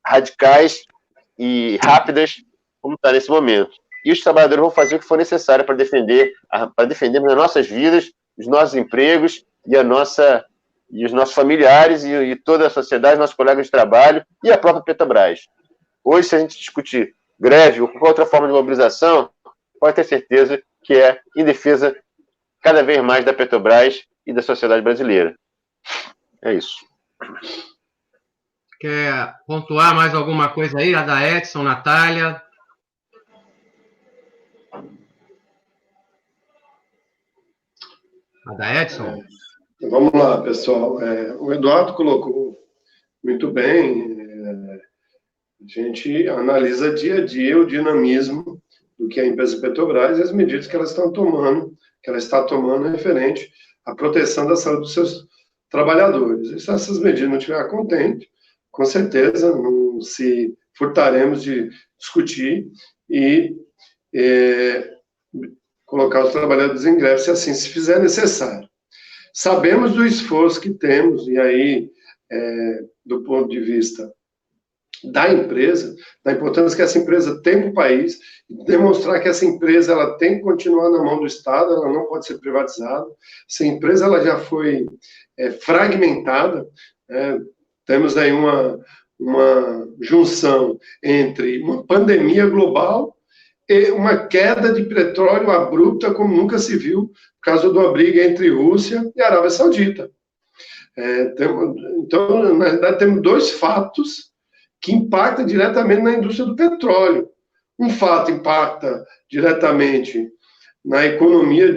radicais e rápidas, como está nesse momento. E os trabalhadores vão fazer o que for necessário para defendermos as nossas vidas, os nossos empregos e os nossos familiares e toda a sociedade, nossos colegas de trabalho e a própria Petrobras. Hoje, se a gente discutir greve ou qualquer outra forma de mobilização, pode ter certeza que é em defesa cada vez mais da Petrobras e da sociedade brasileira. É isso. Quer pontuar mais alguma coisa aí? A da Edson, Natália? A da Edson? Vamos lá, pessoal. O Eduardo colocou muito bem. A gente analisa dia a dia o dinamismo do que a empresa Petrobras e as medidas que ela está tomando referente à proteção da saúde dos seus trabalhadores. E se essas medidas não estiverem contentes, com certeza não se furtaremos de discutir e colocar os trabalhadores em greve, se assim se fizer necessário. Sabemos do esforço que temos, e aí, do ponto de vista da empresa, da importância que essa empresa tem para o país, demonstrar que essa empresa ela tem que continuar na mão do Estado, ela não pode ser privatizada. Essa empresa ela já foi fragmentada, temos aí uma junção entre uma pandemia global e uma queda de petróleo abrupta como nunca se viu, por causa de uma briga entre Rússia e Arábia Saudita. Então, na verdade, temos dois fatos que impactam diretamente na indústria do petróleo. Um fato impacta diretamente na economia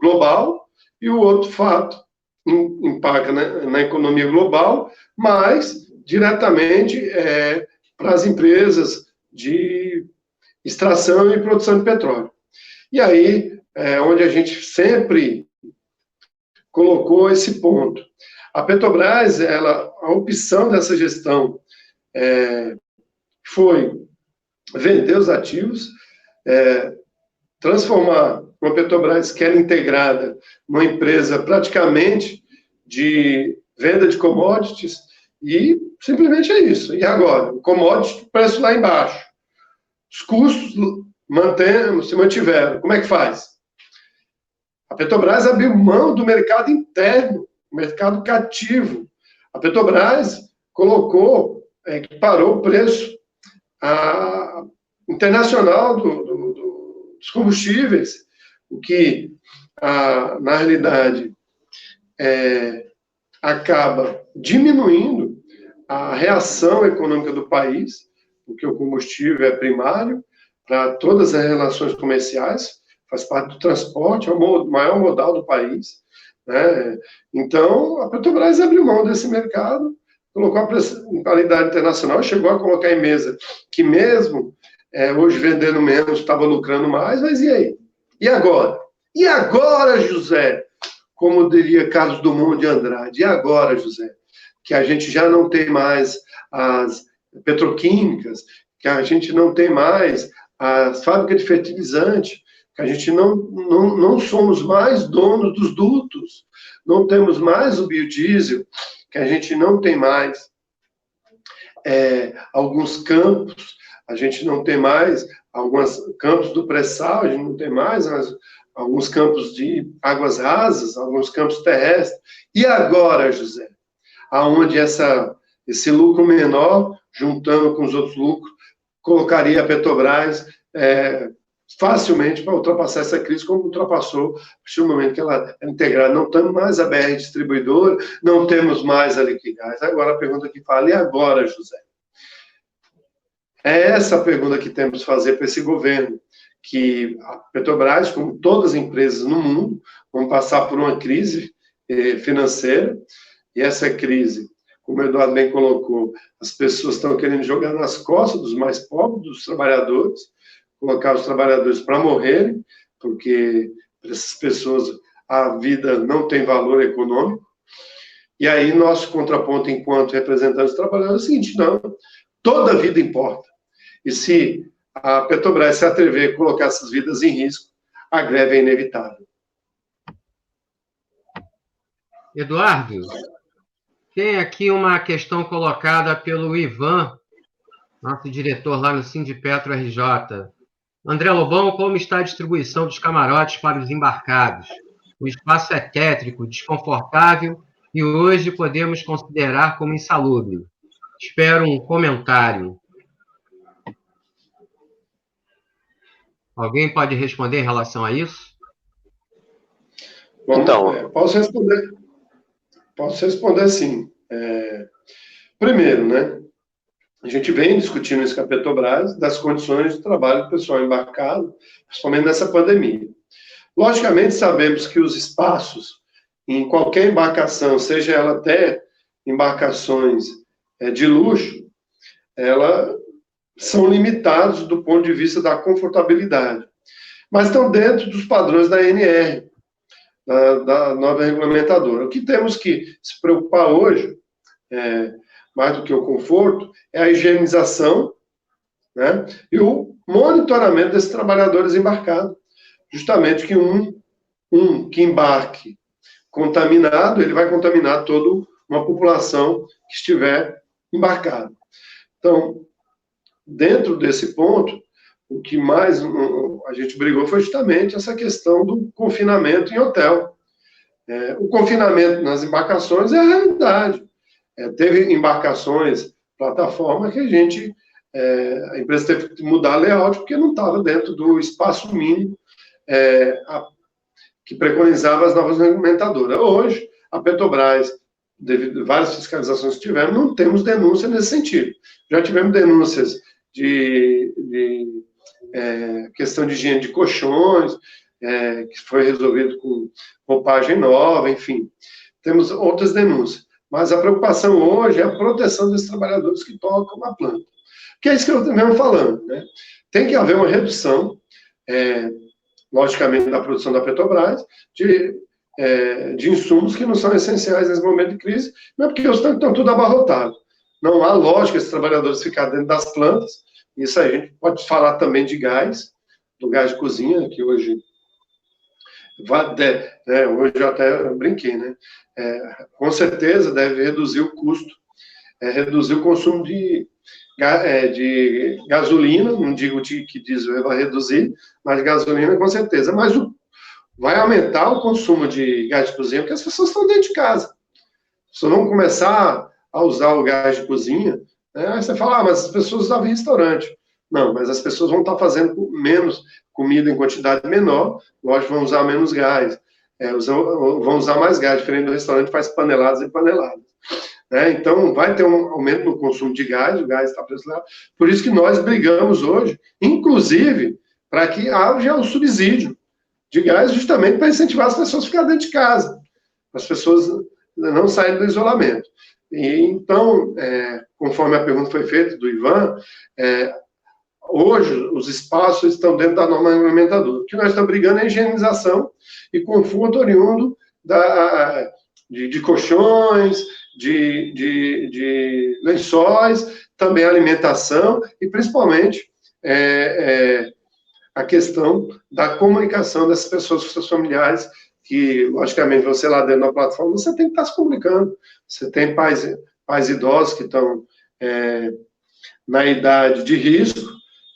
global e o outro fato impacta na economia global, mas diretamente para as empresas de extração e produção de petróleo. E aí, onde a gente sempre colocou esse ponto. A Petrobras, a opção dessa gestão foi vender os ativos, transformar uma Petrobras que era integrada numa empresa praticamente de venda de commodities, e simplesmente é isso. E agora? O commodity, preço lá embaixo. Os custos se mantiveram. Como é que faz? A Petrobras abriu mão do mercado interno, mercado cativo. A Petrobras parou o preço internacional dos combustíveis, o que, na realidade, acaba diminuindo a reação econômica do país, porque o combustível é primário para todas as relações comerciais, faz parte do transporte, é o maior modal do país, né? Então, a Petrobras abriu mão desse mercado, colocou a paridade internacional, chegou a colocar em mesa que mesmo hoje vendendo menos, estava lucrando mais, mas e aí? E agora? E agora, José? Como diria Carlos Drummond de Andrade, e agora, José? Que a gente já não tem mais as petroquímicas, que a gente não tem mais as fábricas de fertilizante, que a gente não somos mais donos dos dutos, não temos mais o biodiesel, que a gente não tem mais alguns campos, a gente não tem mais alguns campos do pré-sal, a gente não tem mais alguns campos de águas rasas, alguns campos terrestres. E agora, José? Aonde esse lucro menor, juntando com os outros lucros, colocaria a Petrobras facilmente para ultrapassar essa crise, como ultrapassou a partir do momento que ela é integrada. Não temos mais a BR distribuidora, não temos mais a Liquigás. Agora a pergunta que fala, e agora, José? É essa a pergunta que temos que fazer para esse governo, que a Petrobras, como todas as empresas no mundo, vão passar por uma crise financeira, e essa crise, como o Eduardo bem colocou, as pessoas estão querendo jogar nas costas dos mais pobres, dos trabalhadores, colocar os trabalhadores para morrerem, porque para essas pessoas a vida não tem valor econômico. E aí nosso contraponto enquanto representantes dos trabalhadores é o seguinte, não, toda vida importa. E se a Petrobras se atrever a colocar essas vidas em risco, a greve é inevitável. Eduardo, tem aqui uma questão colocada pelo Ivan, nosso diretor lá no Sindipetro RJ. André Lobão, como está a distribuição dos camarotes para os embarcados? O espaço é tétrico, desconfortável e hoje podemos considerar como insalubre. Espero um comentário. Alguém pode responder em relação a isso? Bom, então, posso responder sim. Primeiro, né? A gente vem discutindo isso com a Petrobras, das condições de trabalho do pessoal embarcado, principalmente nessa pandemia. Logicamente, sabemos que os espaços em qualquer embarcação, seja ela até embarcações de luxo, elas são limitados do ponto de vista da confortabilidade. Mas estão dentro dos padrões da ANR, da nova regulamentadora. O que temos que se preocupar hoje, mais do que o conforto, é a higienização, né, e o monitoramento desses trabalhadores embarcados. Justamente que um que embarque contaminado, ele vai contaminar toda uma população que estiver embarcada. Então, dentro desse ponto, o que mais a gente brigou foi justamente essa questão do confinamento em hotel. O confinamento nas embarcações é a realidade. Teve embarcações, plataforma, que a empresa teve que mudar a layout porque não estava dentro do espaço mínimo que preconizava as novas regulamentadoras. Hoje, a Petrobras, devido a várias fiscalizações que tivemos, não temos denúncia nesse sentido. Já tivemos denúncias de questão de higiene de colchões, que foi resolvido com roupagem nova, enfim. Temos outras denúncias. Mas a preocupação hoje é a proteção desses trabalhadores que tocam na planta. que é isso que eu mesmo falando, né? Tem que haver uma redução, logicamente, da produção da Petrobras, de insumos que não são essenciais nesse momento de crise, não é porque os tanques estão tudo abarrotados. Não há lógica esses trabalhadores ficarem dentro das plantas. Isso aí a gente pode falar também de gás, do gás de cozinha, que hoje hoje eu até brinquei, né? Com certeza deve reduzir o custo, reduzir o consumo de gasolina, não digo que diesel vai reduzir, mas gasolina com certeza. Mas vai aumentar o consumo de gás de cozinha, porque as pessoas estão dentro de casa. Se vão começar a usar o gás de cozinha, aí você fala, mas as pessoas usavam em restaurante. Não, mas as pessoas vão estar fazendo menos comida em quantidade menor, lógico, vão usar menos gás, vão usar mais gás, diferente do restaurante, faz paneladas e paneladas. Então, vai ter um aumento no consumo de gás, o gás está preço lá. Por isso que nós brigamos hoje, inclusive, para que haja o subsídio de gás, justamente para incentivar as pessoas a ficar dentro de casa, as pessoas não saírem do isolamento. E, então, conforme a pergunta foi feita do Ivan, hoje os espaços estão dentro da norma regulamentadora. O que nós estamos brigando é higienização e conforto oriundo de colchões, de lençóis, também alimentação e, principalmente, a questão da comunicação dessas pessoas com seus familiares, que, logicamente, você lá dentro da plataforma, você tem que estar se comunicando. Você tem pais idosos que estão na idade de risco,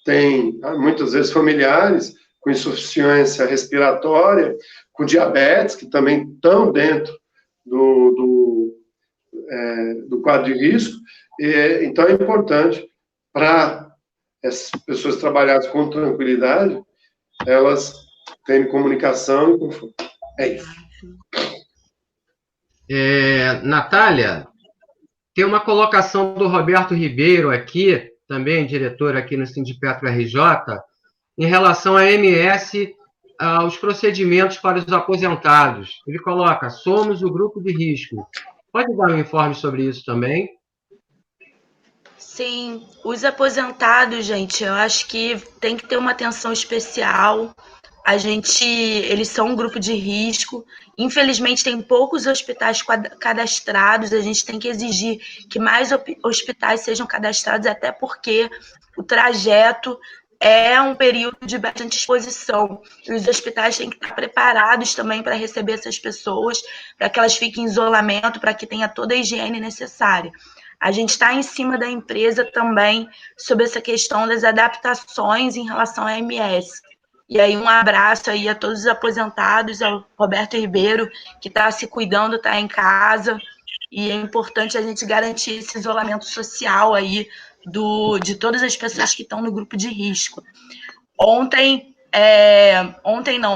tem, muitas vezes, familiares com insuficiência respiratória, com diabetes, que também estão dentro do quadro de risco. Então, é importante para essas pessoas trabalharem com tranquilidade, elas terem comunicação e conforto. É isso. Natália, tem uma colocação do Roberto Ribeiro aqui, também diretor aqui no Sindipetro RJ, em relação à MS, aos procedimentos para os aposentados. Ele coloca, somos o grupo de risco. Pode dar um informe sobre isso também? Sim, os aposentados, gente, eu acho que tem que ter uma atenção especial. Eles são um grupo de risco. Infelizmente, tem poucos hospitais cadastrados. A gente tem que exigir que mais hospitais sejam cadastrados, até porque o trajeto é um período de bastante exposição. E os hospitais têm que estar preparados também para receber essas pessoas, para que elas fiquem em isolamento, para que tenha toda a higiene necessária. A gente está em cima da empresa também sobre essa questão das adaptações em relação à MS. E aí, um abraço aí a todos os aposentados, ao Roberto Ribeiro, que está se cuidando, está em casa, e é importante a gente garantir esse isolamento social aí de todas as pessoas que estão no grupo de risco.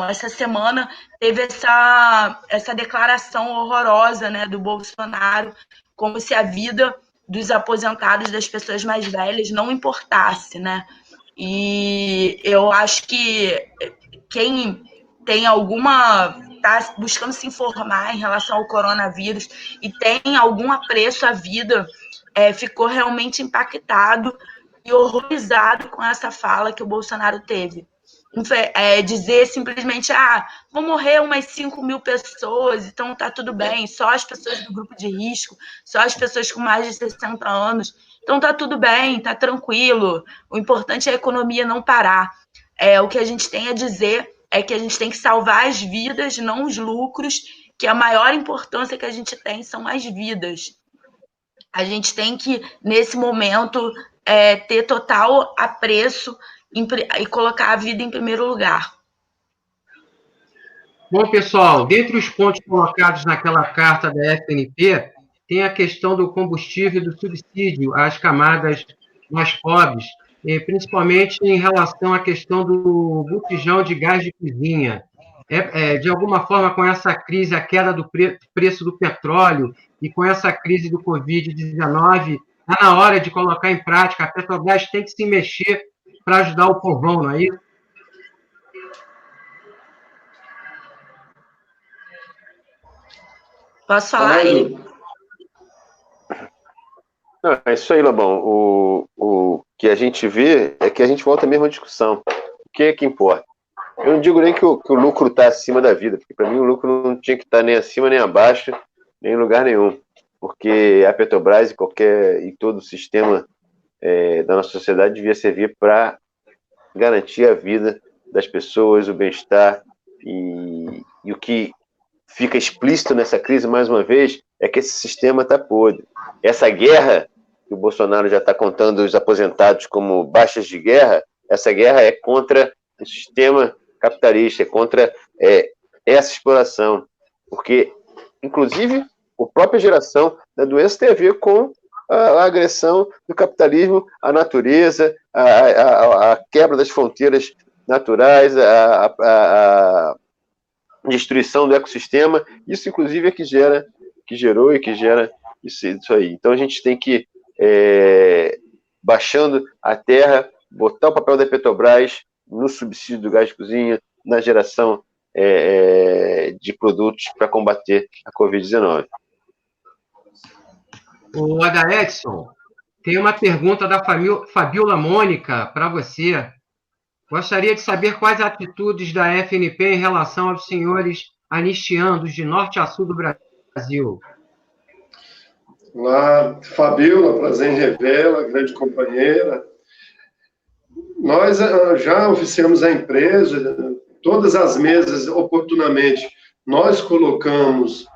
Essa semana teve essa declaração horrorosa, né, do Bolsonaro, como se a vida dos aposentados, das pessoas mais velhas, não importasse, né? E eu acho que quem tem está buscando se informar em relação ao coronavírus e tem algum apreço à vida, ficou realmente impactado e horrorizado com essa fala que o Bolsonaro teve. Dizer simplesmente, vão morrer umas 5.000 pessoas, então tá tudo bem, só as pessoas do grupo de risco, só as pessoas com mais de 60 anos, então tá tudo bem, tá tranquilo, o importante é a economia não parar. O que a gente tem a dizer é que a gente tem que salvar as vidas, não os lucros, que a maior importância que a gente tem são as vidas. A gente tem que, nesse momento, ter total apreço e colocar a vida em primeiro lugar. Bom, pessoal, dentre os pontos colocados naquela carta da FNP, tem a questão do combustível e do subsídio às camadas mais pobres, principalmente em relação à questão do botijão de gás de cozinha. De alguma forma, com essa crise, a queda do preço do petróleo e com essa crise do Covid-19, está na hora de colocar em prática. A Petrobras tem que se mexer para ajudar o povão, não é isso? Posso falar aí? Não, é isso aí, Lobão. que a gente vê é que a gente volta à mesma discussão. O que é que importa? Eu não digo nem que o lucro está acima da vida, porque para mim o lucro não tinha que estar nem acima nem abaixo, nem em lugar nenhum. Porque a Petrobras e todo o sistema da nossa sociedade devia servir para garantir a vida das pessoas, o bem-estar. E o que fica explícito nessa crise, mais uma vez, é que esse sistema está podre. Essa guerra, que o Bolsonaro já está contando os aposentados como baixas de guerra, essa guerra é contra o sistema capitalista, é contra essa exploração. Porque, inclusive, a própria geração da doença tem a ver com a agressão do capitalismo à natureza, a quebra das fronteiras naturais, a destruição do ecossistema. Isso, inclusive, é que gerou e que gera isso aí. Então, a gente tem que, baixando a terra, botar o papel da Petrobras no subsídio do gás de cozinha, na geração de produtos para combater a Covid-19. O Adaedson, tem uma pergunta da Fabiola Mônica para você. Gostaria de saber quais atitudes da FNP em relação aos senhores anistiandos de norte a sul do Brasil. Olá, Fabiola, prazer em revê-la, grande companheira. Nós já oficiamos a empresa, todas as mesas, oportunamente, nós colocamos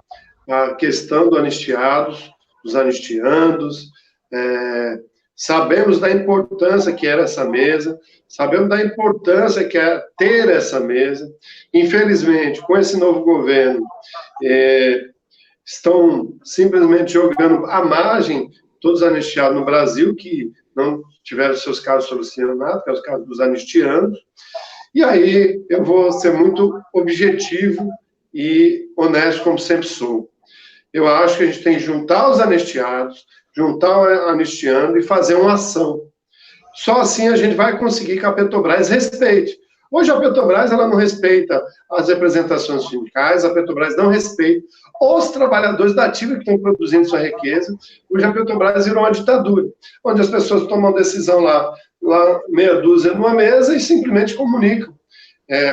a questão dos anistiandos, sabemos da importância que era essa mesa, sabemos da importância que é ter essa mesa. Infelizmente, com esse novo governo, estão simplesmente jogando à margem todos os anistiados no Brasil, que não tiveram seus casos solucionados, que é os casos dos anistianos. E aí eu vou ser muito objetivo e honesto, como sempre sou. Eu acho que a gente tem que juntar os anistiados, juntar o anistiando e fazer uma ação. Só assim a gente vai conseguir que a Petrobras respeite. Hoje a Petrobras ela não respeita as representações sindicais, a Petrobras não respeita os trabalhadores da ativa que estão produzindo sua riqueza. Hoje a Petrobras virou uma ditadura, onde as pessoas tomam decisão lá meia dúzia numa mesa e simplesmente comunicam.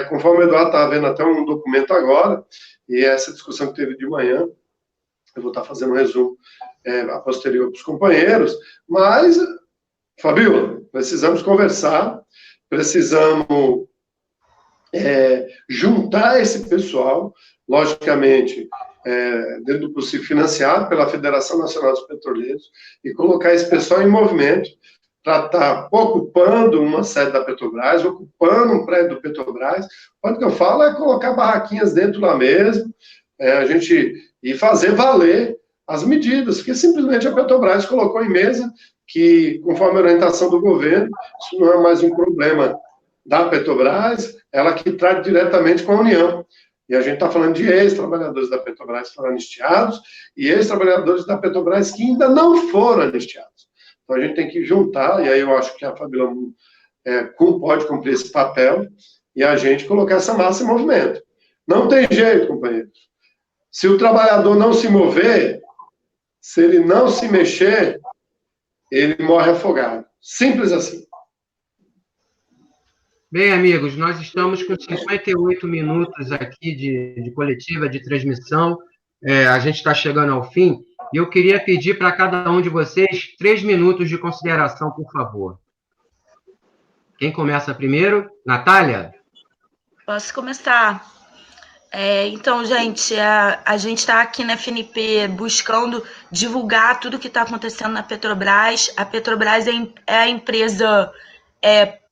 Conforme o Eduardo estava vendo até um documento agora, e essa discussão que teve de manhã, eu vou estar fazendo um resumo a posterior para os companheiros, mas, Fabiola, precisamos conversar, precisamos juntar esse pessoal, logicamente, dentro do possível, financiado pela Federação Nacional dos Petroleiros, e colocar esse pessoal em movimento para estar ocupando uma sede da Petrobras, ocupando um prédio do Petrobras. O que eu falo é colocar barraquinhas dentro lá mesmo, e fazer valer as medidas, que simplesmente a Petrobras colocou em mesa, que, conforme a orientação do governo, isso não é mais um problema da Petrobras, ela que trata diretamente com a União. E a gente está falando de ex-trabalhadores da Petrobras que foram anistiados e ex-trabalhadores da Petrobras que ainda não foram anistiados. Então a gente tem que juntar, e aí eu acho que a Fabiola pode cumprir esse papel, e a gente colocar essa massa em movimento. Não tem jeito, companheiros. Se o trabalhador não se mover, se ele não se mexer, ele morre afogado. Simples assim. Bem, amigos, nós estamos com 58 minutos aqui de coletiva, de transmissão. A gente está chegando ao fim. E eu queria pedir para cada um de vocês 3 minutos de consideração, por favor. Quem começa primeiro? Natália? Posso começar. Então, gente, a gente está aqui na FNP buscando divulgar tudo o que está acontecendo na Petrobras. A Petrobras é a empresa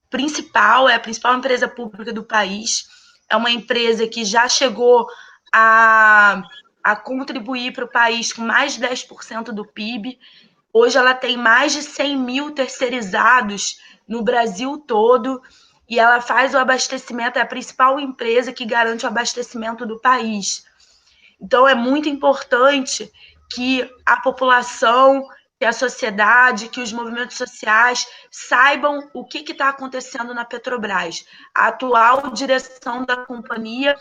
principal, é a principal empresa pública do país. É uma empresa que já chegou a contribuir para o país com mais de 10% do PIB. Hoje ela tem mais de 100 mil terceirizados no Brasil todo, e ela faz o abastecimento, é a principal empresa que garante o abastecimento do país. Então, é muito importante que a população, que a sociedade, que os movimentos sociais saibam o que está acontecendo na Petrobras. A atual direção da companhia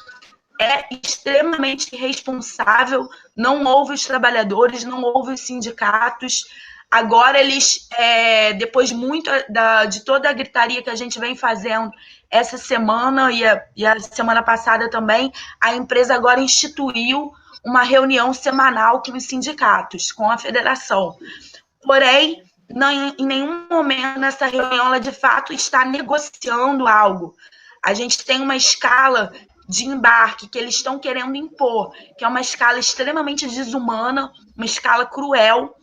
é extremamente irresponsável, não ouve os trabalhadores, não ouve os sindicatos. Agora eles, depois muito de toda a gritaria que a gente vem fazendo essa semana e a semana passada também, a empresa agora instituiu uma reunião semanal com os sindicatos, com a federação. Porém, em nenhum momento nessa reunião ela de fato está negociando algo. A gente tem uma escala de embarque que eles estão querendo impor, que é uma escala extremamente desumana, uma escala cruel,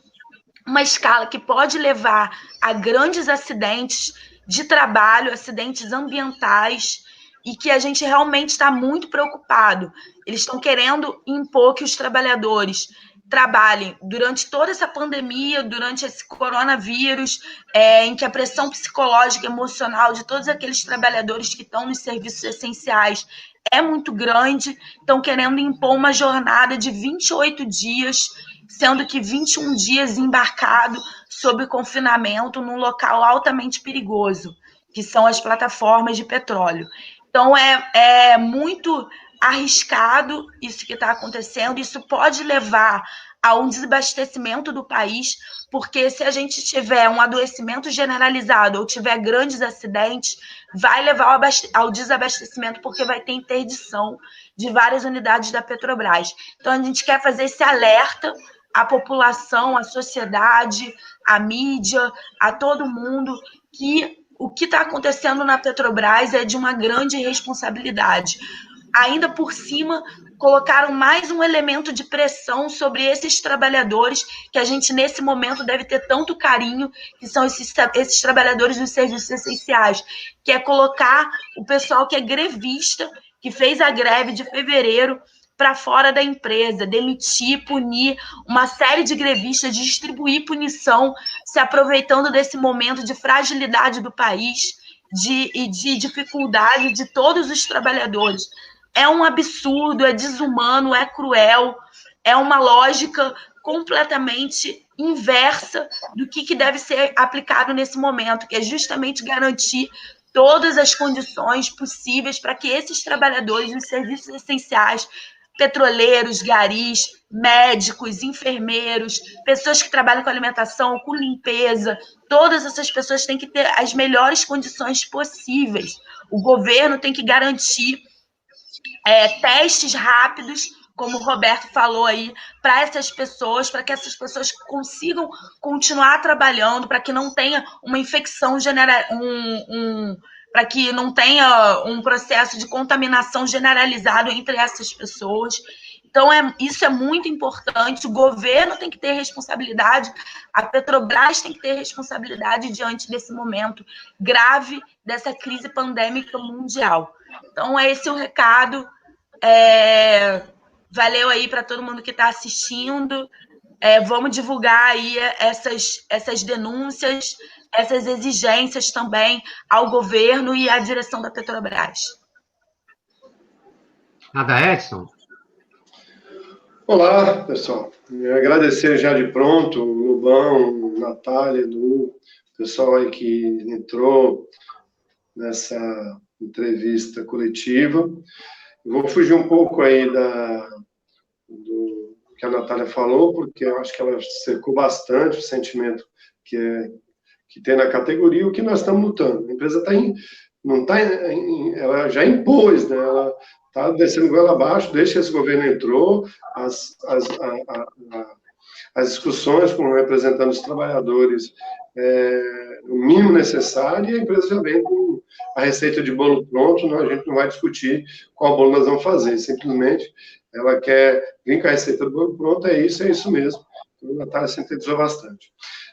uma escala que pode levar a grandes acidentes de trabalho, acidentes ambientais, e que a gente realmente está muito preocupado. Eles estão querendo impor que os trabalhadores trabalhem durante toda essa pandemia, durante esse coronavírus, em que a pressão psicológica e emocional de todos aqueles trabalhadores que estão nos serviços essenciais é muito grande, estão querendo impor uma jornada de 28 dias, sendo que 21 dias embarcado sob confinamento num local altamente perigoso, que são as plataformas de petróleo. Então, é muito arriscado isso que está acontecendo, isso pode levar a um desabastecimento do país, porque se a gente tiver um adoecimento generalizado ou tiver grandes acidentes, vai levar ao desabastecimento, porque vai ter interdição de várias unidades da Petrobras. Então, a gente quer fazer esse alerta à população, à sociedade, à mídia, a todo mundo, que o que está acontecendo na Petrobras é de uma grande responsabilidade. Ainda por cima, colocaram mais um elemento de pressão sobre esses trabalhadores, que a gente, nesse momento, deve ter tanto carinho, que são esses trabalhadores dos serviços essenciais, que é colocar o pessoal que é grevista, que fez a greve de fevereiro, para fora da empresa, demitir, punir uma série de grevistas, distribuir punição, se aproveitando desse momento de fragilidade do país e de dificuldade de todos os trabalhadores. É um absurdo, é desumano, é cruel, é uma lógica completamente inversa do que deve ser aplicado nesse momento, que é justamente garantir todas as condições possíveis para que esses trabalhadores dos serviços essenciais, petroleiros, garis, médicos, enfermeiros, pessoas que trabalham com alimentação, com limpeza, todas essas pessoas têm que ter as melhores condições possíveis. O governo tem que garantir testes rápidos, como o Roberto falou aí, para essas pessoas, para que essas pessoas consigam continuar trabalhando, para que não tenha uma infecção para que não tenha um processo de contaminação generalizado entre essas pessoas. Então, isso é muito importante. O governo tem que ter responsabilidade, a Petrobras tem que ter responsabilidade diante desse momento grave dessa crise pandêmica mundial. Então, é esse o recado. Valeu aí para todo mundo que está assistindo. Vamos divulgar aí essas denúncias, essas exigências também ao governo e à direção da Petrobras. Nada, Edson? Olá, pessoal. Agradecer já de pronto o Lobão, Natália, Edu, pessoal aí que entrou nessa entrevista coletiva. Eu vou fugir um pouco aí do que a Natália falou, porque eu acho que ela cercou bastante o sentimento que tem na categoria, o que nós estamos lutando. A empresa ela já impôs, né? Ela está descendo goela abaixo, desde que esse governo entrou, as discussões com representando os trabalhadores o mínimo necessário, e a empresa já vem com a receita de bolo pronto, a gente não vai discutir qual bolo nós vamos fazer, simplesmente ela quer vir com a receita do bolo pronto, é isso mesmo. Então, a Natália sintetizou bastante.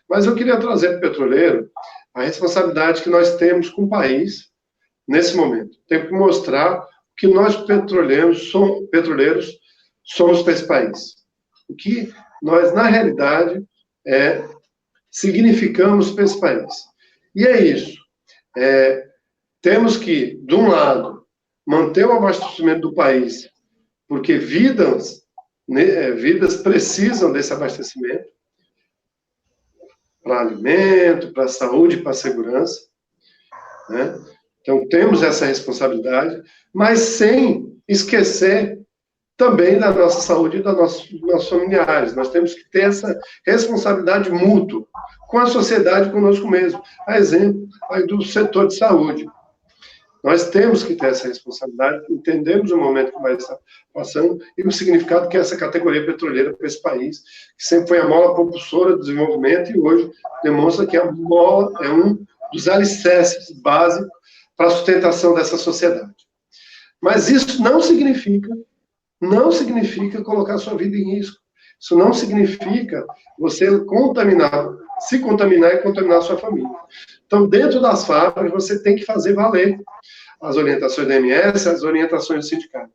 Mas eu queria trazer para o petroleiro a responsabilidade que nós temos com o país nesse momento. Temos que mostrar que nós petroleiros somos para esse país. O que nós, na realidade, significamos para esse país. E é isso. Temos que, de um lado, manter o abastecimento do país, porque vidas precisam desse abastecimento, para alimento, para saúde, para segurança, né? Então, temos essa responsabilidade, mas sem esquecer também da nossa saúde e dos nossos familiares. Nós temos que ter essa responsabilidade mútua com a sociedade, conosco mesmo. A exemplo aí do setor de saúde. Nós temos que ter essa responsabilidade, entendemos o momento que vai estar passando e o significado que é essa categoria petroleira para esse país, que sempre foi a mola propulsora do desenvolvimento e hoje demonstra que a mola é um dos alicerces básicos para a sustentação dessa sociedade. Mas isso não significa colocar sua vida em risco. Isso não significa você se contaminar e contaminar a sua família. Então, dentro das fábricas, você tem que fazer valer as orientações da MS, as orientações do sindicato.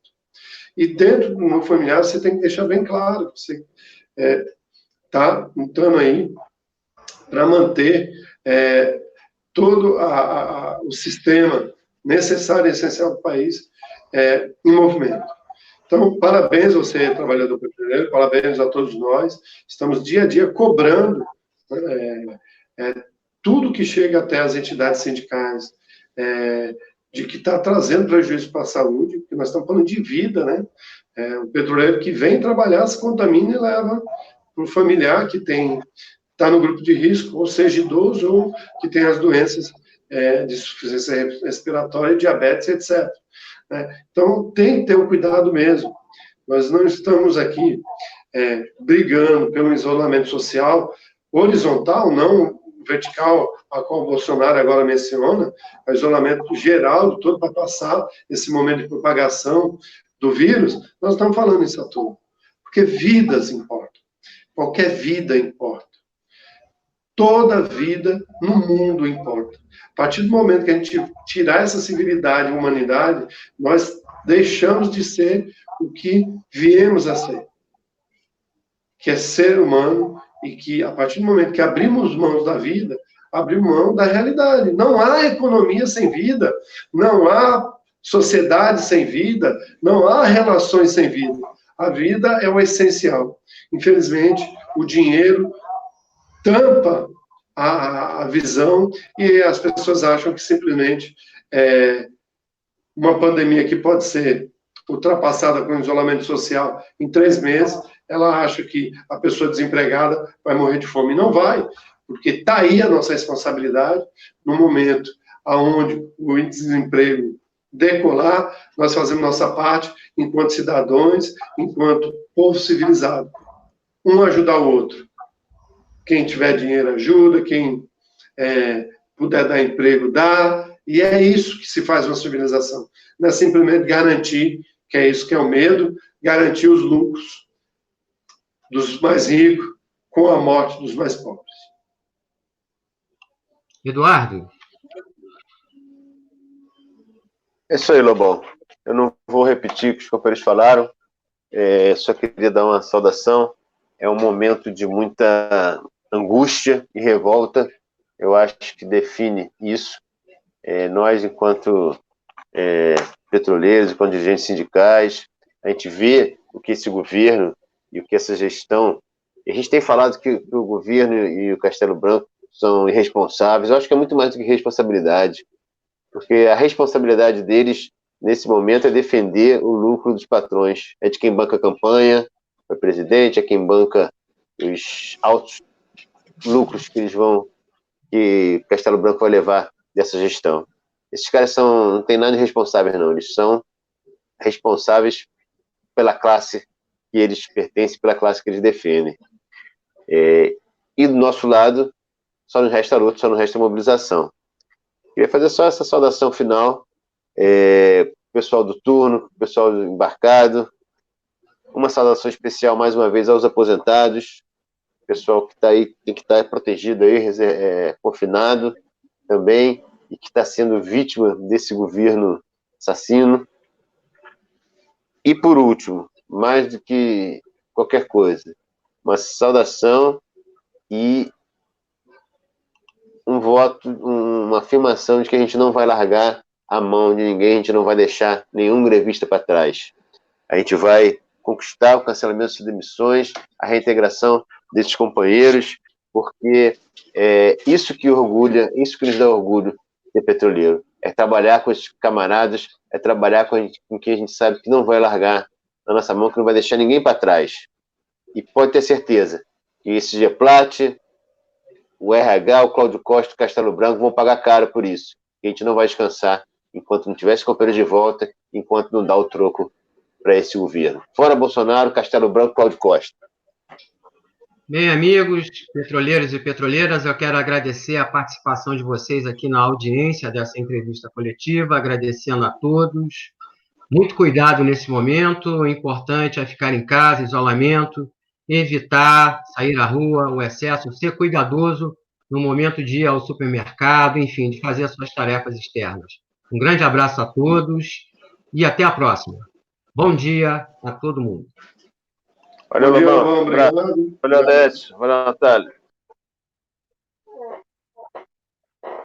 E dentro do núcleo familiar, você tem que deixar bem claro que você está lutando aí para manter todo o sistema necessário e essencial do país em movimento. Então, parabéns a você, trabalhador petroleiro, parabéns a todos nós. Estamos dia a dia cobrando tudo que chega até as entidades sindicais, de que está trazendo prejuízo para a saúde, porque nós estamos falando de vida, né? O petroleiro que vem trabalhar se contamina e leva para o familiar que está no grupo de risco, ou seja, idoso, ou que tem as doenças de insuficiência respiratória, diabetes, etc. Então, tem que ter um cuidado mesmo. Nós não estamos aqui brigando pelo isolamento social horizontal, não vertical, a qual o Bolsonaro agora menciona, o isolamento geral, todo para passar esse momento de propagação do vírus. Nós estamos falando isso a tudo. Porque vidas importam. Qualquer vida importa. Toda vida no mundo importa. A partir do momento que a gente tirar essa civilidade e humanidade, nós deixamos de ser o que viemos a ser, que é ser humano, e que, a partir do momento que abrimos mãos da vida, abrimos mão da realidade. Não há economia sem vida, não há sociedade sem vida, não há relações sem vida. A vida é o essencial. Infelizmente, o dinheiro tampa a visão e as pessoas acham que simplesmente uma pandemia que pode ser ultrapassada com isolamento social em 3 meses, ela acha que a pessoa desempregada vai morrer de fome. Não vai, porque está aí a nossa responsabilidade. No momento onde o índice de desemprego decolar, nós fazemos nossa parte enquanto cidadãos, enquanto povo civilizado. Um ajudar o outro. Quem tiver dinheiro ajuda, quem puder dar emprego dá, e é isso que se faz uma civilização. Não é simplesmente garantir, que é isso que é o medo, garantir os lucros dos mais ricos com a morte dos mais pobres. Eduardo? É isso aí, Lobão. Eu não vou repetir o que os companheiros falaram, só queria dar uma saudação. É um momento de muita angústia e revolta, eu acho que define isso. Nós, enquanto petroleiros, enquanto dirigentes sindicais, a gente vê o que esse governo e o que essa gestão... A gente tem falado que o governo e o Castelo Branco são irresponsáveis. Eu acho que é muito mais do que responsabilidade, porque a responsabilidade deles, nesse momento, é defender o lucro dos patrões. É de quem banca a campanha, o presidente, é quem banca os altos lucros que que Castelo Branco vai levar dessa gestão. Esses caras não tem nada de responsáveis, não. Eles são responsáveis pela classe que eles pertencem, pela classe que eles defendem. E do nosso lado, só nos resta luta, só nos resta mobilização. Queria fazer só essa saudação final, pessoal do turno, pessoal do embarcado, uma saudação especial, mais uma vez, aos aposentados, pessoal que está aí, tem que estar protegido aí, confinado também, e que está sendo vítima desse governo assassino. E, por último, mais do que qualquer coisa, uma saudação e um voto, uma afirmação de que a gente não vai largar a mão de ninguém, a gente não vai deixar nenhum grevista para trás. A gente vai conquistar o cancelamento das demissões, a reintegração desses companheiros, porque isso que orgulha, isso que nos dá orgulho de petroleiro, é trabalhar com esses camaradas, é trabalhar com quem a gente sabe que não vai largar na nossa mão que não vai deixar ninguém para trás. E pode ter certeza que esse GEPLAT, o RH, o Cláudio Costa, o Castelo Branco vão pagar caro por isso. E a gente não vai descansar enquanto não tiver esse companheiro de volta, enquanto não dá o troco para esse governo. Fora Bolsonaro, Castelo Branco, Cláudio Costa. Bem, amigos, petroleiros e petroleiras, eu quero agradecer a participação de vocês aqui na audiência dessa entrevista coletiva, agradecendo a todos. Muito cuidado nesse momento, o importante é ficar em casa, isolamento, evitar sair à rua, o excesso, ser cuidadoso no momento de ir ao supermercado, enfim, de fazer as suas tarefas externas. Um grande abraço a todos e até a próxima. Bom dia a todo mundo. Valeu, Lobão. Obrigado. Valeu, Décio. Valeu, Natália.